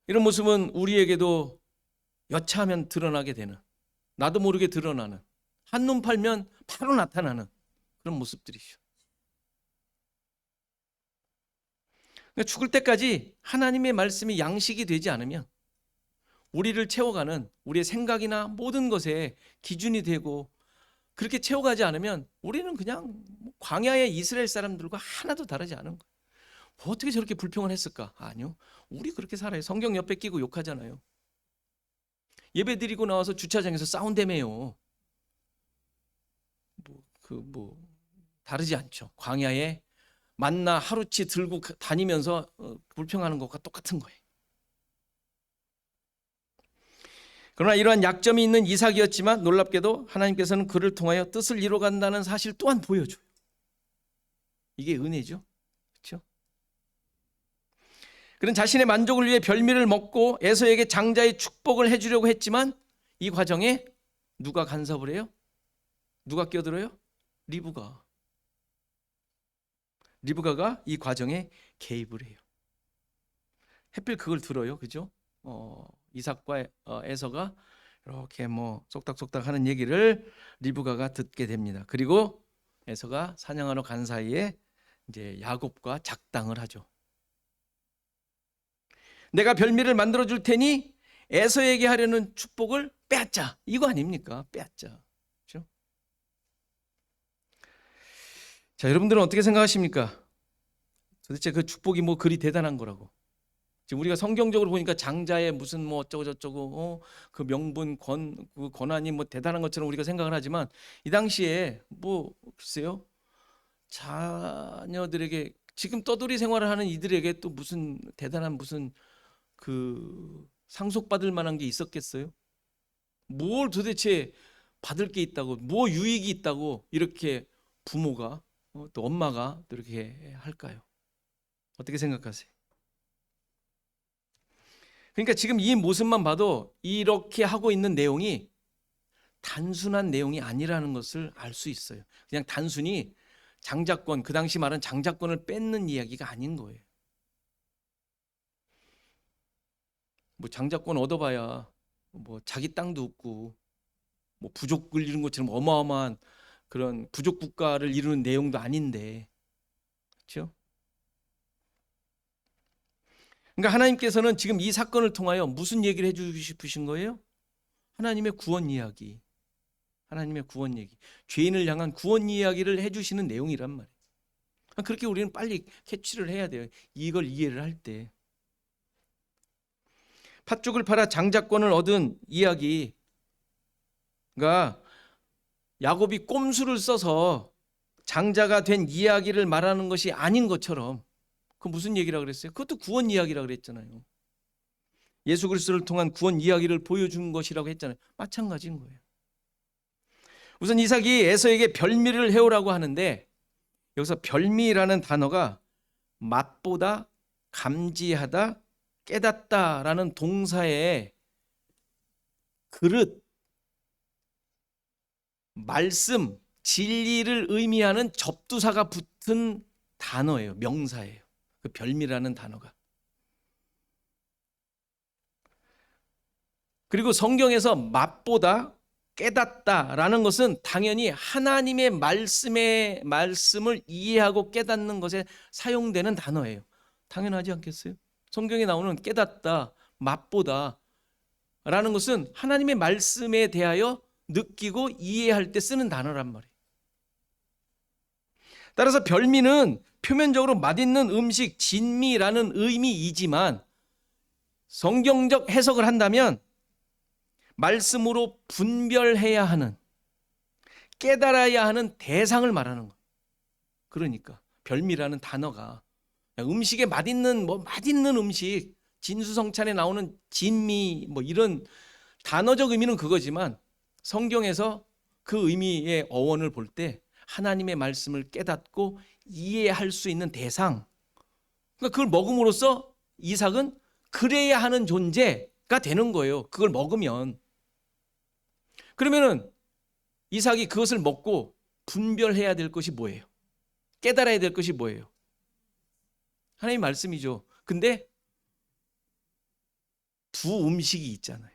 이런 모습은 우리에게도 여차하면 드러나게 되는, 나도 모르게 드러나는, 한눈 팔면 바로 나타나는 그런 모습들이죠. 그러니까 죽을 때까지 하나님의 말씀이 양식이 되지 않으면 우리를 채워가는 우리의 생각이나 모든 것에 기준이 되고 그렇게 채워가지 않으면 우리는 그냥 광야의 이스라엘 사람들과 하나도 다르지 않은 거예요. 뭐 어떻게 저렇게 불평을 했을까? 아니요. 우리 그렇게 살아요. 성경 옆에 끼고 욕하잖아요. 예배 드리고 나와서 주차장에서 싸운다며요. 다르지 않죠. 광야에 만나 하루치 들고 다니면서 불평하는 것과 똑같은 거예요. 그러나 이러한 약점이 있는 이삭이었지만 놀랍게도 하나님께서는 그를 통하여 뜻을 이루어간다는 사실 또한 보여줘요. 이게 은혜죠. 그렇죠? 그는 자신의 만족을 위해 별미를 먹고 에서에게 장자의 축복을 해주려고 했지만 이 과정에 누가 간섭을 해요? 누가 끼어들어요? 리브가가 이 과정에 개입을 해요. 하필 그걸 들어요. 그죠? 이삭과 에서가 이렇게 쏙닥쏙닥 하는 얘기를 리브가가 듣게 됩니다. 그리고 에서가 사냥하러 간 사이에 이제 야곱과 작당을 하죠. 내가 별미를 만들어 줄 테니 에서에게 하려는 축복을 빼앗자. 이거 아닙니까? 빼앗자. 그렇죠? 자, 여러분들은 어떻게 생각하십니까? 도대체 그 축복이 그리 대단한 거라고. 지금 우리가 성경적으로 보니까 장자의 무슨 어쩌고 저쩌고 그 명분 그 권한이 대단한 것처럼 우리가 생각을 하지만 이 당시에 글쎄요, 자녀들에게 지금 떠돌이 생활을 하는 이들에게 또 무슨 대단한 무슨 그 상속받을 만한 게 있었겠어요? 뭘 도대체 받을 게 있다고, 뭐 유익이 있다고 이렇게 부모가 또 엄마가 또 이렇게 할까요? 어떻게 생각하세요? 그러니까 지금 이 모습만 봐도 이렇게 하고 있는 내용이 단순한 내용이 아니라는 것을 알 수 있어요. 그냥 단순히 장자권, 그 당시 말은 장자권을 뺏는 이야기가 아닌 거예요. 뭐 장자권 얻어봐야 뭐 자기 땅도 없고 뭐 부족을 이룬 것처럼 어마어마한 그런 부족 국가를 이루는 내용도 아닌데, 그렇죠? 그러니까 하나님께서는 지금 이 사건을 통하여 무슨 얘기를 해주고 싶으신 거예요? 하나님의 구원 이야기, 하나님의 구원 얘기, 죄인을 향한 구원 이야기를 해주시는 내용이란 말이에요. 그렇게 우리는 빨리 캐치를 해야 돼요. 이걸 이해를 할 때. 팥죽을 팔아 장자권을 얻은 이야기가 야곱이 꼼수를 써서 장자가 된 이야기를 말하는 것이 아닌 것처럼, 그 무슨 얘기라 그랬어요? 그것도 구원 이야기라 그랬잖아요. 예수 그리스도를 통한 구원 이야기를 보여준 것이라고 했잖아요. 마찬가지인 거예요. 우선 이삭이 에서에게 별미를 해오라고 하는데, 여기서 별미라는 단어가 맛보다, 감지하다, 깨닫다라는 동사에 그릇, 말씀, 진리를 의미하는 접두사가 붙은 단어예요. 명사예요. 그 별미라는 단어가. 그리고 성경에서 맛보다, 깨닫다라는 것은 당연히 하나님의 말씀을 이해하고 깨닫는 것에 사용되는 단어예요. 당연하지 않겠어요? 성경에 나오는 깨닫다, 맛보다 라는 것은 하나님의 말씀에 대하여 느끼고 이해할 때 쓰는 단어란 말이에요. 따라서 별미는 표면적으로 맛있는 음식, 진미라는 의미이지만 성경적 해석을 한다면 말씀으로 분별해야 하는, 깨달아야 하는 대상을 말하는 거예요. 그러니까 별미라는 단어가 음식에 맛있는 음식, 진수성찬에 나오는 진미 이런 단어적 의미는 그거지만 성경에서 그 의미의 어원을 볼 때 하나님의 말씀을 깨닫고 이해할 수 있는 대상, 그러니까 그걸 먹음으로써 이삭은 그래야 하는 존재가 되는 거예요. 그걸 먹으면. 그러면은 이삭이 그것을 먹고 분별해야 될 것이 뭐예요? 깨달아야 될 것이 뭐예요? 하나님의 말씀이죠. 근데 두 음식이 있잖아요.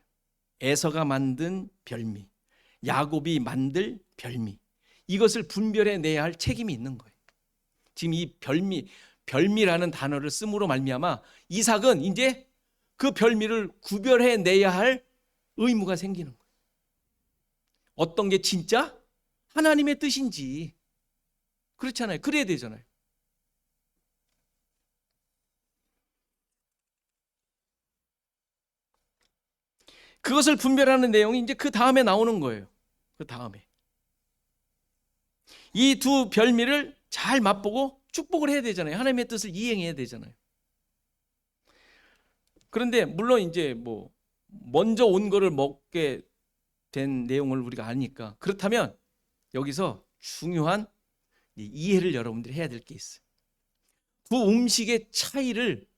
에서가 만든 별미, 야곱이 만들 별미. 이것을 분별해내야 할 책임이 있는 거예요. 지금 이 별미라는 단어를 씀으로 말미암아 이삭은 이제 그 별미를 구별해내야 할 의무가 생기는 거예요. 어떤 게 진짜 하나님의 뜻인지. 그렇잖아요. 그래야 되잖아요. 그것을 분별하는 내용이 이제 그 다음에 나오는 거예요. 그 다음에. 이 두 별미를 잘 맛보고 축복을 해야 되잖아요. 하나님의 뜻을 이행해야 되잖아요. 그런데 물론 이제 먼저 온 거를 먹게 된 내용을 우리가 아니까, 그렇다면 여기서 중요한 이해를 여러분들이 해야 될 게 있어요. 두 음식의 차이를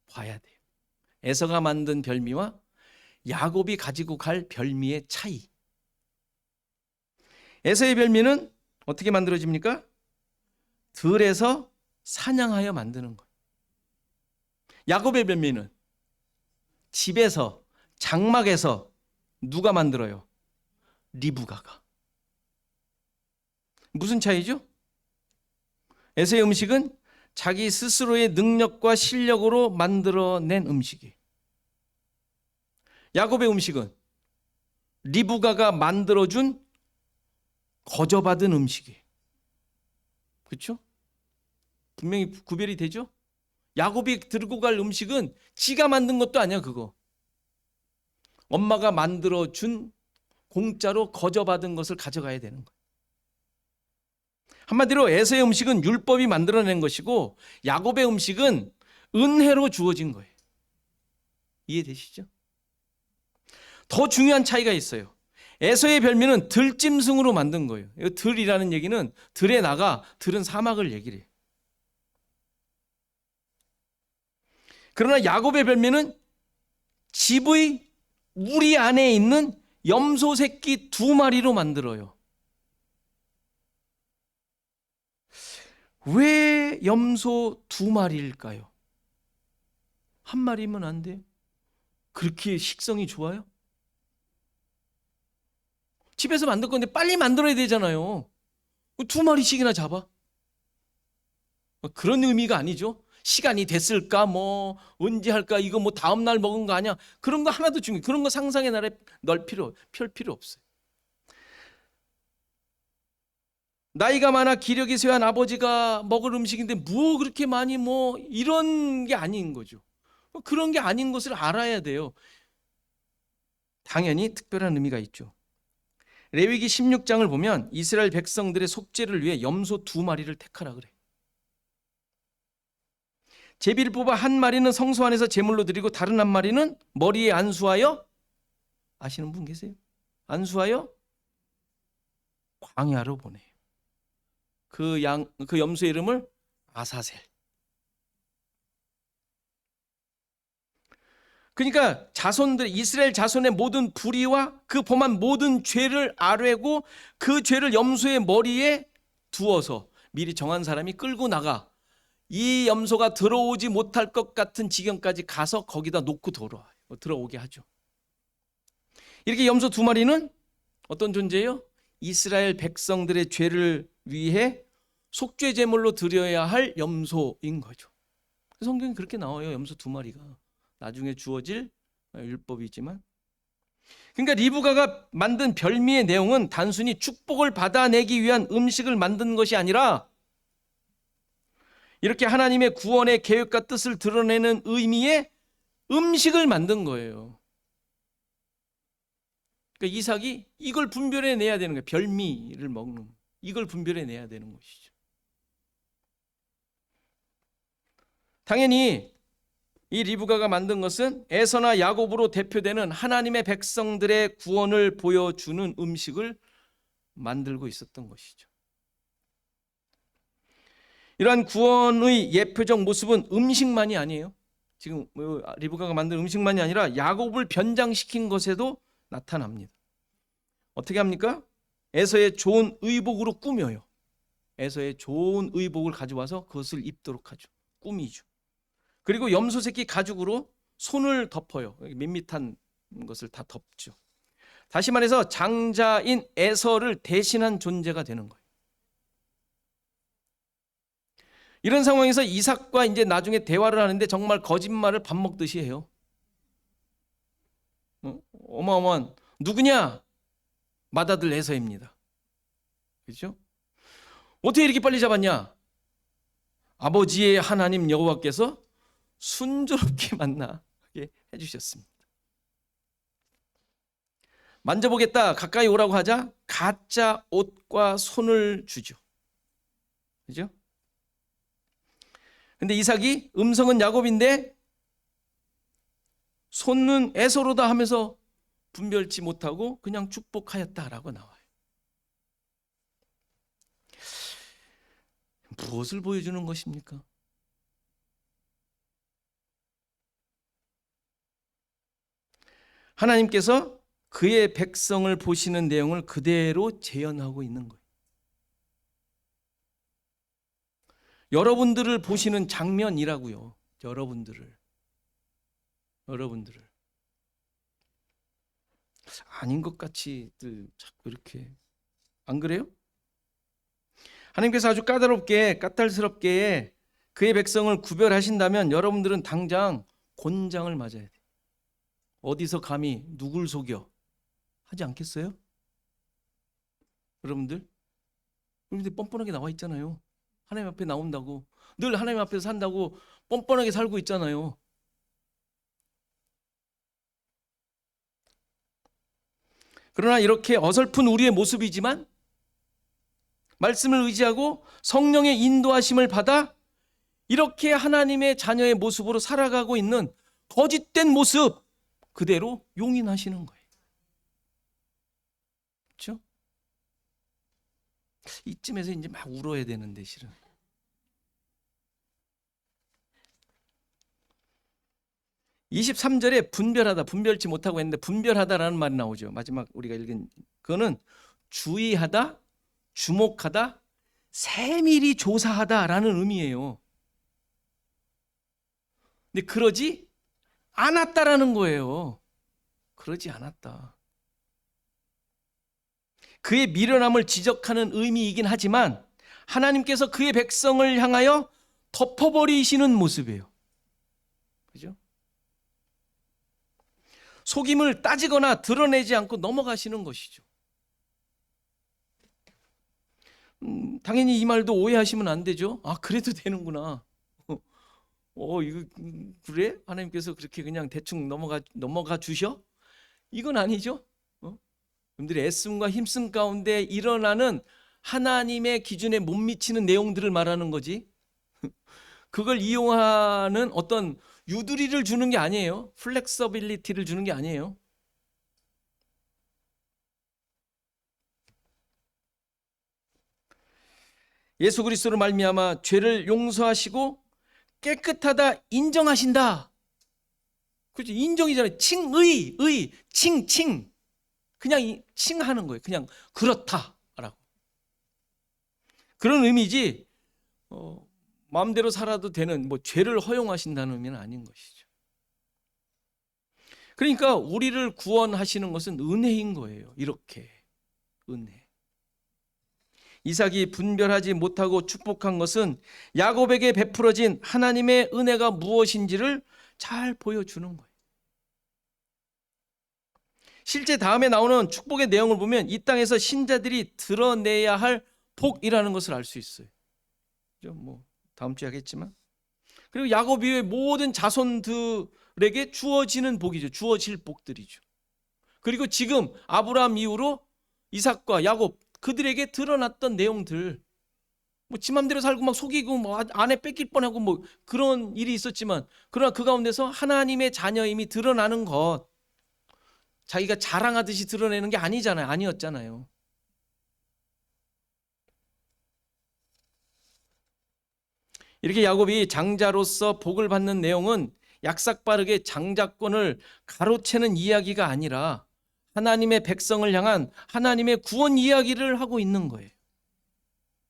봐야 돼요. 에서가 만든 별미와 야곱이 가지고 갈 별미의 차이. 에서의 별미는 어떻게 만들어집니까? 들에서 사냥하여 만드는 거예요. 야곱의 별미는 집에서, 장막에서 누가 만들어요? 리브가가. 무슨 차이죠? 에서의 음식은 자기 스스로의 능력과 실력으로 만들어낸 음식이에요. 야곱의 음식은 리브가가 만들어준 거저받은 음식이에요. 그렇죠? 분명히 구별이 되죠? 야곱이 들고 갈 음식은 지가 만든 것도 아니야. 그거 엄마가 만들어준, 공짜로 거저받은 것을 가져가야 되는 거예요. 한마디로 에서의 음식은 율법이 만들어낸 것이고 야곱의 음식은 은혜로 주어진 거예요. 이해되시죠? 더 중요한 차이가 있어요. 에서의 별미는 들짐승으로 만든 거예요. 이 들이라는 얘기는 들에 나가, 들은 사막을 얘기를 해요. 그러나 야곱의 별미는 집의 우리 안에 있는 염소 새끼 2마리로 만들어요. 왜 염소 2마리일까요? 한 마리면 안 돼요? 그렇게 식성이 좋아요? 집에서 만들 건데 빨리 만들어야 되잖아요. 2마리씩이나 잡아? 그런 의미가 아니죠. 시간이 됐을까, 언제 할까, 이거 다음 날 먹은 거 아니야? 그런 거 하나도 중요해. 그런 거 상상의 나라에 펼 필요 없어요. 나이가 많아 기력이 쇠한 아버지가 먹을 음식인데 그렇게 많이 이런 게 아닌 거죠. 그런 게 아닌 것을 알아야 돼요. 당연히 특별한 의미가 있죠. 레위기 16장을 보면 이스라엘 백성들의 속죄를 위해 염소 2마리를 택하라 그래. 제비를 뽑아 한 마리는 성소 안에서 제물로 드리고 다른 한 마리는 머리에 안수하여, 아시는 분 계세요? 안수하여 광야로 보내요. 그 염소의 이름을 아사셀. 그러니까 이스라엘 자손의 모든 불의와 그 범한 모든 죄를 아뢰고 그 죄를 염소의 머리에 두어서 미리 정한 사람이 끌고 나가 이 염소가 들어오지 못할 것 같은 지경까지 가서 거기다 놓고 들어오게 하죠. 이렇게 염소 2마리는 어떤 존재예요? 이스라엘 백성들의 죄를 위해 속죄 제물로 드려야 할 염소인 거죠. 성경에 그렇게 나와요. 염소 2마리가 나중에 주어질 율법이지만. 그러니까 리브가가 만든 별미의 내용은 단순히 축복을 받아내기 위한 음식을 만든 것이 아니라 이렇게 하나님의 구원의 계획과 뜻을 드러내는 의미의 음식을 만든 거예요. 그러니까 이삭이 이걸 분별해내야 되는 거예요. 별미를 먹는, 이걸 분별해내야 되는 것이죠. 당연히 이 리브가가 만든 것은 에서나 야곱으로 대표되는 하나님의 백성들의 구원을 보여주는 음식을 만들고 있었던 것이죠. 이러한 구원의 예표적 모습은 음식만이 아니에요. 지금 리브가가 만든 음식만이 아니라 야곱을 변장시킨 것에도 나타납니다. 어떻게 합니까? 에서의 좋은 의복으로 꾸며요. 에서의 좋은 의복을 가져와서 그것을 입도록 하죠. 꾸미죠. 그리고 염소 새끼 가죽으로 손을 덮어요. 밋밋한 것을 다 덮죠. 다시 말해서 장자인 에서를 대신한 존재가 되는 거예요. 이런 상황에서 이삭과 이제 나중에 대화를 하는데 정말 거짓말을 밥 먹듯이 해요. 어마어마한 누구냐? 맏아들 에서입니다. 그렇죠? 어떻게 이렇게 빨리 잡았냐? 아버지의 하나님 여호와께서 순조롭게 만나게 해주셨습니다. 만져보겠다 가까이 오라고 하자 가짜 옷과 손을 주죠. 그죠? 근데 이삭이 음성은 야곱인데 손은 에서로다 하면서 분별치 못하고 그냥 축복하였다라고 나와요. 무엇을 보여주는 것입니까? 하나님께서 그의 백성을 보시는 내용을 그대로 재현하고 있는 거예요. 여러분들을 보시는 장면이라고요. 여러분들을 아닌 것 같이들 자꾸 이렇게, 안 그래요? 하나님께서 아주 까탈스럽게 그의 백성을 구별하신다면 여러분들은 당장 곤장을 맞아야 돼요. 어디서 감히 누굴 속여 하지 않겠어요? 여러분들 뻔뻔하게 나와 있잖아요. 하나님 앞에 나온다고, 늘 하나님 앞에서 산다고 뻔뻔하게 살고 있잖아요. 그러나 이렇게 어설픈 우리의 모습이지만 말씀을 의지하고 성령의 인도하심을 받아 이렇게 하나님의 자녀의 모습으로 살아가고 있는 거짓된 모습 그대로 용인하시는 거예요. 그렇죠? 이쯤에서 이제 막 울어야 되는데 실은. (23절에) 분별하다, 분별치 못하고 했는데 분별하다라는 말이 나오죠. 마지막 우리가 읽은 그거는 주의하다, 주목하다, 세밀히 조사하다라는 의미예요. 근데 그러지 않았다라는 거예요. 그러지 않았다. 그의 미련함을 지적하는 의미이긴 하지만 하나님께서 그의 백성을 향하여 덮어버리시는 모습이에요. 그죠? 속임을 따지거나 드러내지 않고 넘어가시는 것이죠. 당연히 이 말도 오해하시면 안 되죠. 아, 그래도 되는구나. 이거 그래? 하나님께서 그렇게 그냥 대충 넘어가 주셔? 이건 아니죠. 여러분들이 애씀과 힘씀 가운데 일어나는 하나님의 기준에 못 미치는 내용들을 말하는 거지. 그걸 이용하는 어떤 유두리를 주는 게 아니에요. 플렉서빌리티를 주는 게 아니에요. 예수 그리스도로 말미암아 죄를 용서하시고 깨끗하다 인정하신다. 그렇죠? 인정이잖아요. 칭의, 칭. 그냥 칭하는 거예요. 그냥 그렇다라고. 그런 의미지 마음대로 살아도 되는 죄를 허용하신다는 의미는 아닌 것이죠. 그러니까 우리를 구원하시는 것은 은혜인 거예요. 이렇게 은혜. 이삭이 분별하지 못하고 축복한 것은 야곱에게 베풀어진 하나님의 은혜가 무엇인지를 잘 보여주는 거예요. 실제 다음에 나오는 축복의 내용을 보면 이 땅에서 신자들이 드러내야 할 복이라는 것을 알 수 있어요. 다음 주에 하겠지만. 그리고 야곱 이후의 모든 자손들에게 주어지는 복이죠. 주어질 복들이죠. 그리고 지금 아브라함 이후로 이삭과 야곱 그들에게 드러났던 내용들, 지 맘대로 살고 막 속이고 아내 뺏길 뻔하고 그런 일이 있었지만, 그러나 그 가운데서 하나님의 자녀임이 드러나는 것, 자기가 자랑하듯이 드러내는 게 아니었잖아요. 이렇게 야곱이 장자로서 복을 받는 내용은 약삭빠르게 장자권을 가로채는 이야기가 아니라 하나님의 백성을 향한 하나님의 구원 이야기를 하고 있는 거예요.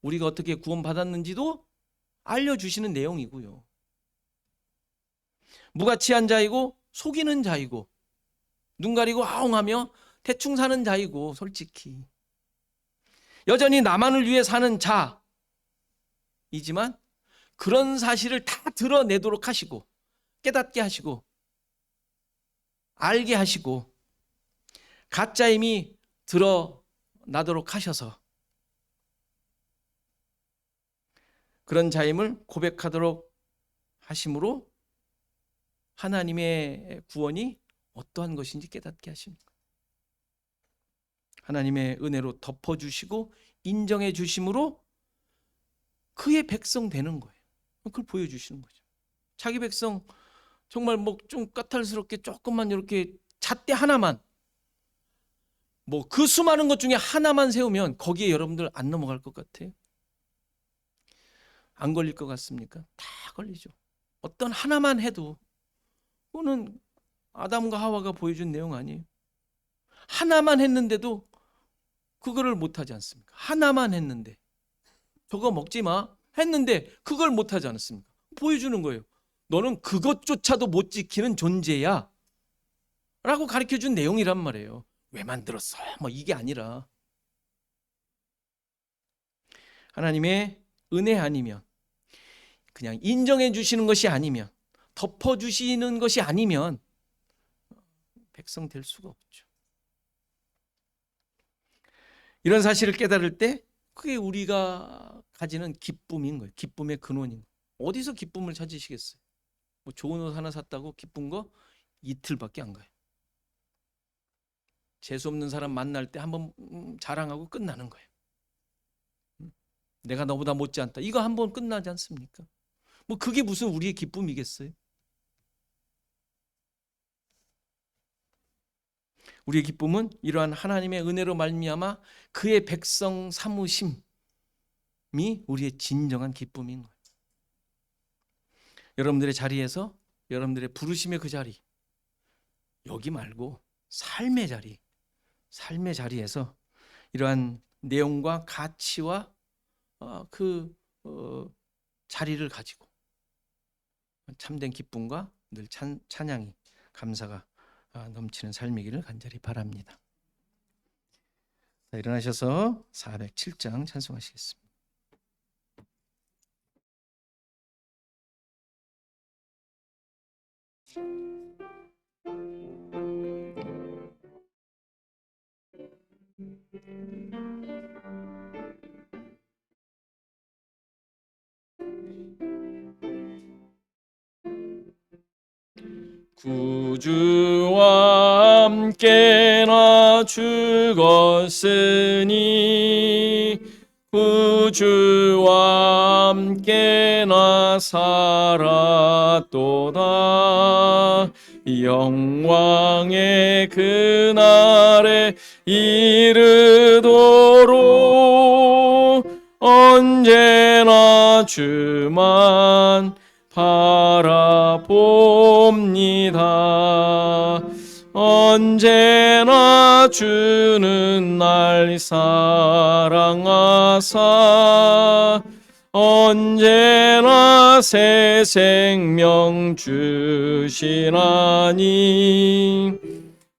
우리가 어떻게 구원받았는지도 알려주시는 내용이고요. 무가치한 자이고 속이는 자이고 눈 가리고 아웅하며 대충 사는 자이고, 솔직히 여전히 나만을 위해 사는 자이지만 그런 사실을 다 드러내도록 하시고 깨닫게 하시고 알게 하시고 가짜임이 드러나도록 하셔서 그런 자임을 고백하도록 하심으로 하나님의 구원이 어떠한 것인지 깨닫게 하십니다. 하나님의 은혜로 덮어주시고 인정해 주심으로 그의 백성 되는 거예요. 그걸 보여주시는 거죠. 자기 백성 정말 좀 까탈스럽게 조금만 이렇게 잣대 하나만, 그 수많은 것 중에 하나만 세우면 거기에 여러분들 안 넘어갈 것 같아요? 안 걸릴 것 같습니까? 다 걸리죠. 어떤 하나만 해도 그거는 아담과 하와가 보여준 내용 아니에요. 하나만 했는데도 그거를 못하지 않습니까? 하나만 했는데 저거 먹지 마 했는데 그걸 못하지 않았습니까? 보여주는 거예요. 너는 그것조차도 못 지키는 존재야 라고 가르쳐준 내용이란 말이에요. 왜 만들었어? 이게 아니라 하나님의 은혜 아니면, 그냥 인정해 주시는 것이 아니면, 덮어주시는 것이 아니면 백성 될 수가 없죠. 이런 사실을 깨달을 때 그게 우리가 가지는 기쁨인 거예요. 기쁨의 근원인 거예요. 어디서 기쁨을 찾으시겠어요? 좋은 옷 하나 샀다고 기쁜 거 이틀밖에 안 가요. 재수 없는 사람 만날 때 한번 자랑하고 끝나는 거예요. 내가 너보다 못지않다. 이거 한번 끝나지 않습니까? 그게 무슨 우리의 기쁨이겠어요? 우리의 기쁨은 이러한 하나님의 은혜로 말미암아 그의 백성 삼으심이 우리의 진정한 기쁨인 거예요. 여러분들의 자리에서, 여러분들의 부르심의 그 자리, 여기 말고 삶의 자리에서 이러한 내용과 가치와 자리를 가지고 참된 기쁨과 늘 찬양이, 감사가 넘치는 삶이기를 간절히 바랍니다. 자, 일어나셔서 407장 찬송하시겠습니다. 구주와 함께 나 죽었으니 구주와 함께 나 살았도다. 영광의 그날에 이르도록 언제나 주만 바라봅니다. 언제나 주는 날 사랑하사 언제나 새 생명 주시나니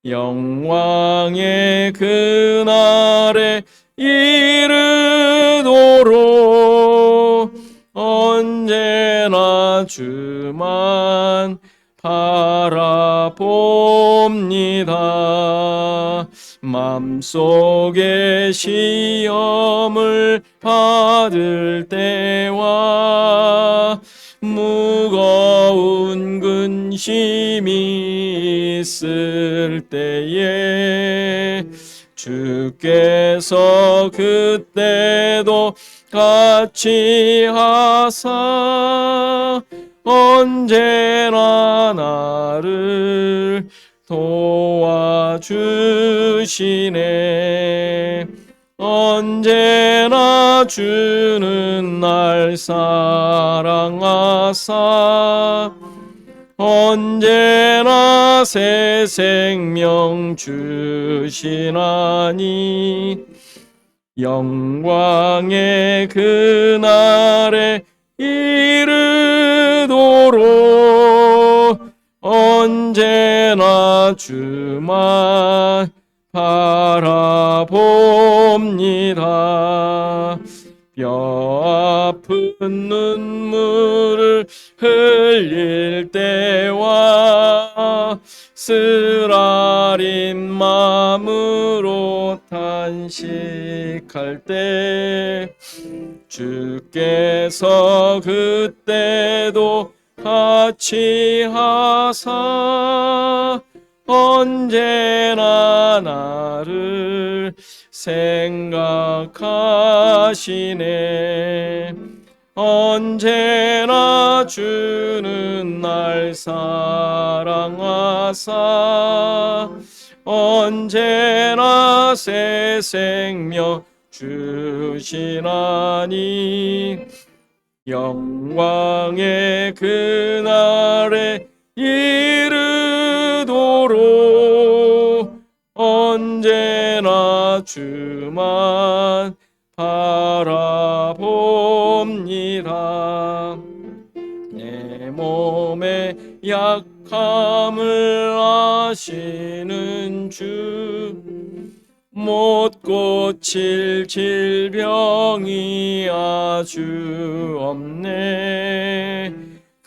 영광의 그날에 이르도록 언제나 주만 바라봅니다. 맘속에 시험을 받을 때와 무거운 근심이 있을 때에 주께서 그때도 같이 하사 언제나 나를 도와주시네. 언제나 주는 날 사랑하사 언제나 새 생명 주시나니 영광의 그날에 이르도록 언제나 주만 바라봅니다. 뼈 아픈 눈물을 흘릴 때와 쓰라린 마음으로 탄식할 때 주께서 그때도 같이 하사 언제나 나를 생각하시네. 언제나 주는 날 사랑하사 언제나 새 생명 주시나니 영광의 그날에 이르도록 언제나 주만 바라봅니다. 내 몸의 약함을 아시는 주 못 고칠 질병이 아주 없네.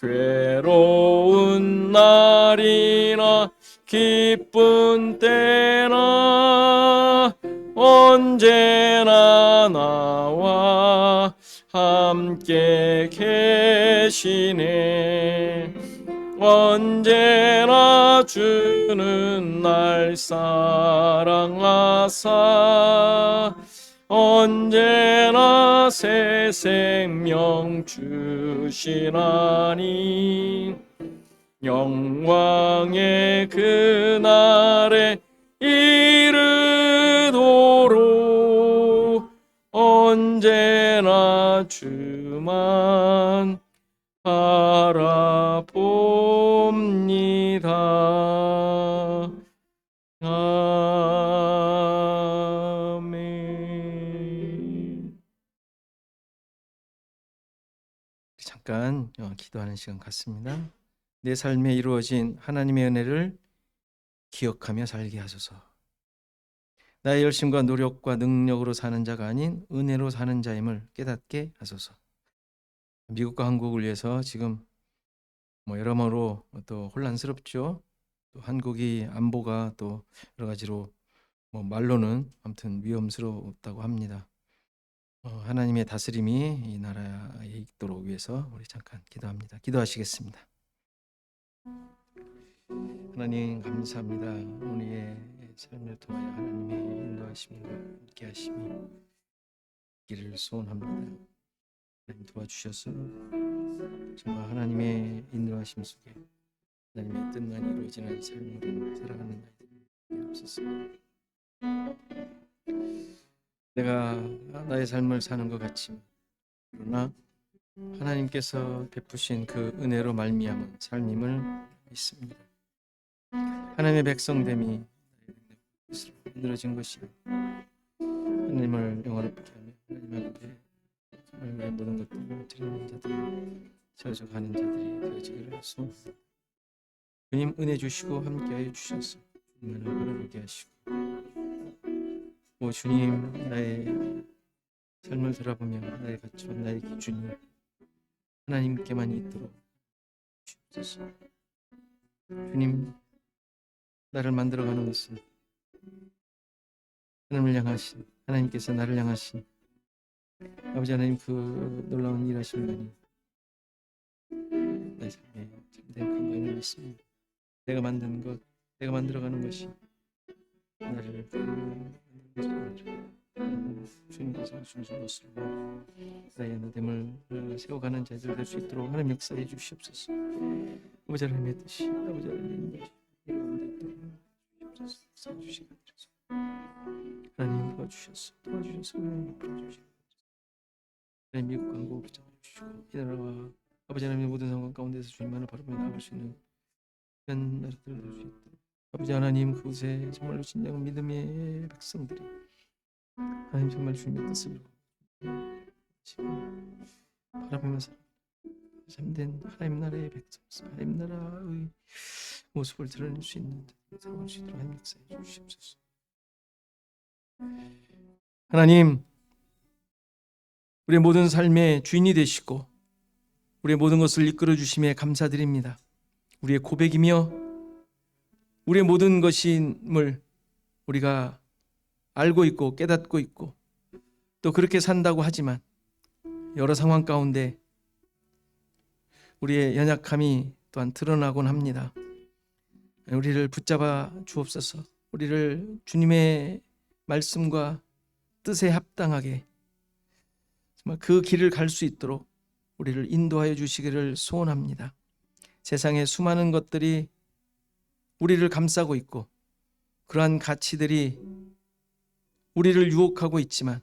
괴로운 날이나 기쁜 때나 언제나 나와 함께 계시네. 언제나 주는 날 사랑하사 언제나 새 생명 주시나니 영광의 그날에 이르도록 언제나 주만 바라봅니다. 아멘. 잠깐 기도하는 시간 갖습니다. 내 삶에 이루어진 하나님의 은혜를 기억하며 살게 하소서. 나의 열심과 노력과 능력으로 사는 자가 아닌 은혜로 사는 자임을 깨닫게 하소서. 미국과 한국을 위해서 지금 여러모로 또 혼란스럽죠. 또 한국이 안보가 또 여러 가지로 말로는 아무튼 위험스럽다고 합니다. 하나님의 다스림이 이 나라에 있도록 위해서 우리 잠깐 기도합니다. 기도하시겠습니다. 하나님 감사합니다. 우리의 삶을 통하여 하나님의 인도하심과 함께 하심이 길을 소원합니다. 하나님 도와주셔서 정말 하나님의 인도하심 속에 하나님의 뜻만 이루어지는 삶으로 살아가는 아이들이 없었어. 내가 나의 삶을 사는 것 같지만 그러나 하나님께서 베푸신 그 은혜로 말미암은 삶임을 믿습니다. 하나님의 백성됨이 만들어진 것이 하나님을 영화롭게 하며 하나님 앞에 정말 모든 것들을 드리는 자들이 세워져가는 자들이 되어지기를 소원합니다. 주님 은혜 주시고 함께하여 주셔서 주님을 바라보게 하시고 오 주님 나의 삶을 돌아보며 나의 가치와 나의 기준이 하나님께만 있도록 주옵소서. 주님 나를 만들어가는 것은 하나님을 향하신 하나님께서 나를 향하신 아버지 하나님 그 놀라운 일하심만이 나의 삶에 참된 근거임을 믿습니다. 내가 만든 것, 내가 만들어가는 것이 나를 주님께서 주신 것으로 나의 믿음을 세워가는 자들 될 수 있도록 하나님 역사해 주시옵소서. 아버지 하나님의 뜻이 아버지 하나님의 뜻이 주시옵소서. 하나님 도와주셔서 하나님 도와주시고 하나님 미국 광고 붙잡아 주시고 이 나라와 아버지 하나님의 모든 상황 가운데서 주님만을 바라보며 나아갈 수 있는 그런 나라들을 될 수 있도록 아버지 하나님 그곳에 정말로 진정한 믿음의 백성들이 하나님 정말 주님의 뜻을 지금 바라보면서 참된 하나님 나라의 백성 하나님 나라의 모습을 드러낼 수 있는 상황을 수 있도록 하나님 역사해 주시옵소서. 하나님 우리의 모든 삶의 주인이 되시고 우리의 모든 것을 이끌어 주심에 감사드립니다. 우리의 고백이며 우리의 모든 것임을 우리가 알고 있고 깨닫고 있고 또 그렇게 산다고 하지만 여러 상황 가운데 우리의 연약함이 또한 드러나곤 합니다. 우리를 붙잡아 주옵소서. 우리를 주님의 말씀과 뜻에 합당하게 정말 그 길을 갈 수 있도록 우리를 인도하여 주시기를 소원합니다. 세상의 수많은 것들이 우리를 감싸고 있고 그러한 가치들이 우리를 유혹하고 있지만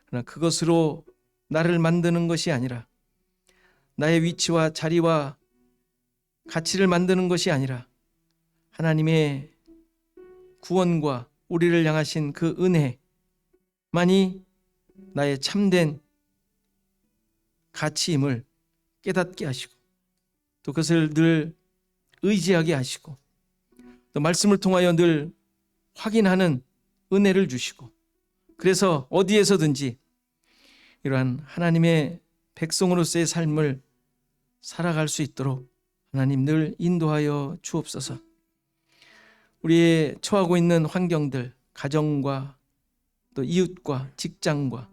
그러나 그것으로 나를 만드는 것이 아니라 나의 위치와 자리와 가치를 만드는 것이 아니라 하나님의 구원과 우리를 향하신 그 은혜만이 나의 참된 가치임을 깨닫게 하시고 또 그것을 늘 의지하게 하시고 또 말씀을 통하여 늘 확인하는 은혜를 주시고 그래서 어디에서든지 이러한 하나님의 백성으로서의 삶을 살아갈 수 있도록 하나님 늘 인도하여 주옵소서. 우리의 처하고 있는 환경들, 가정과 또 이웃과 직장과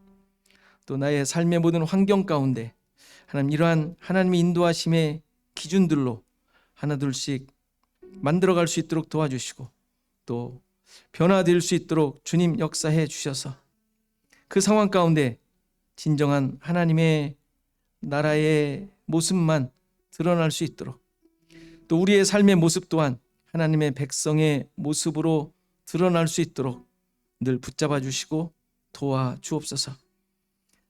또 나의 삶의 모든 환경 가운데 하나님 이러한 하나님의 인도하심의 기준들로 하나둘씩 만들어갈 수 있도록 도와주시고 또 변화될 수 있도록 주님 역사해 주셔서 그 상황 가운데 진정한 하나님의 나라의 모습만 드러날 수 있도록 또 우리의 삶의 모습 또한 하나님의 백성의 모습으로 드러날 수 있도록 늘 붙잡아 주시고 도와 주옵소서.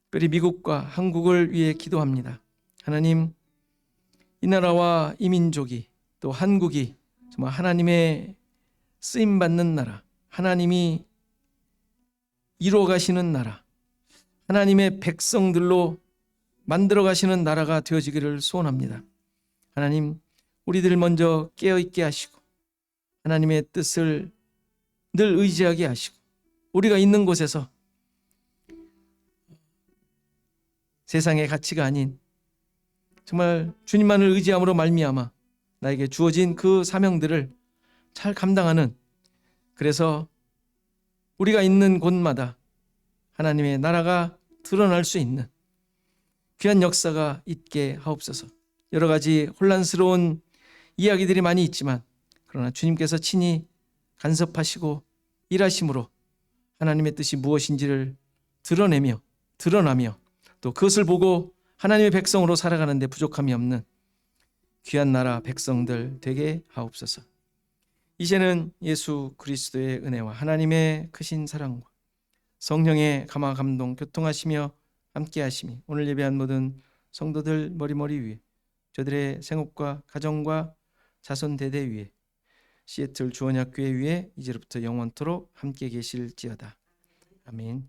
특별히 미국과 한국을 위해 기도합니다. 하나님, 이 나라와 이 민족이 또 한국이 정말 하나님의 쓰임받는 나라, 하나님이 이루어 가시는 나라, 하나님의 백성들로 만들어 가시는 나라가 되어지기를 소원합니다. 하나님, 우리들 먼저 깨어있게 하시고 하나님의 뜻을 늘 의지하게 하시고 우리가 있는 곳에서 세상의 가치가 아닌 정말 주님만을 의지함으로 말미암아 나에게 주어진 그 사명들을 잘 감당하는, 그래서 우리가 있는 곳마다 하나님의 나라가 드러날 수 있는 귀한 역사가 있게 하옵소서. 여러 가지 혼란스러운 이야기들이 많이 있지만 그러나 주님께서 친히 간섭하시고 일하심으로 하나님의 뜻이 무엇인지를 드러나며 또 그것을 보고 하나님의 백성으로 살아가는 데 부족함이 없는 귀한 나라 백성들 되게 하옵소서. 이제는 예수 그리스도의 은혜와 하나님의 크신 사랑과 성령의 감화 감동 교통하시며 함께 하심이 오늘 예배한 모든 성도들 머리 위에, 저들의 생업과 가정과 자손 대대 위에, 시애틀 주원학교회 위에 이제로부터 영원토록 함께 계실지어다. 아멘.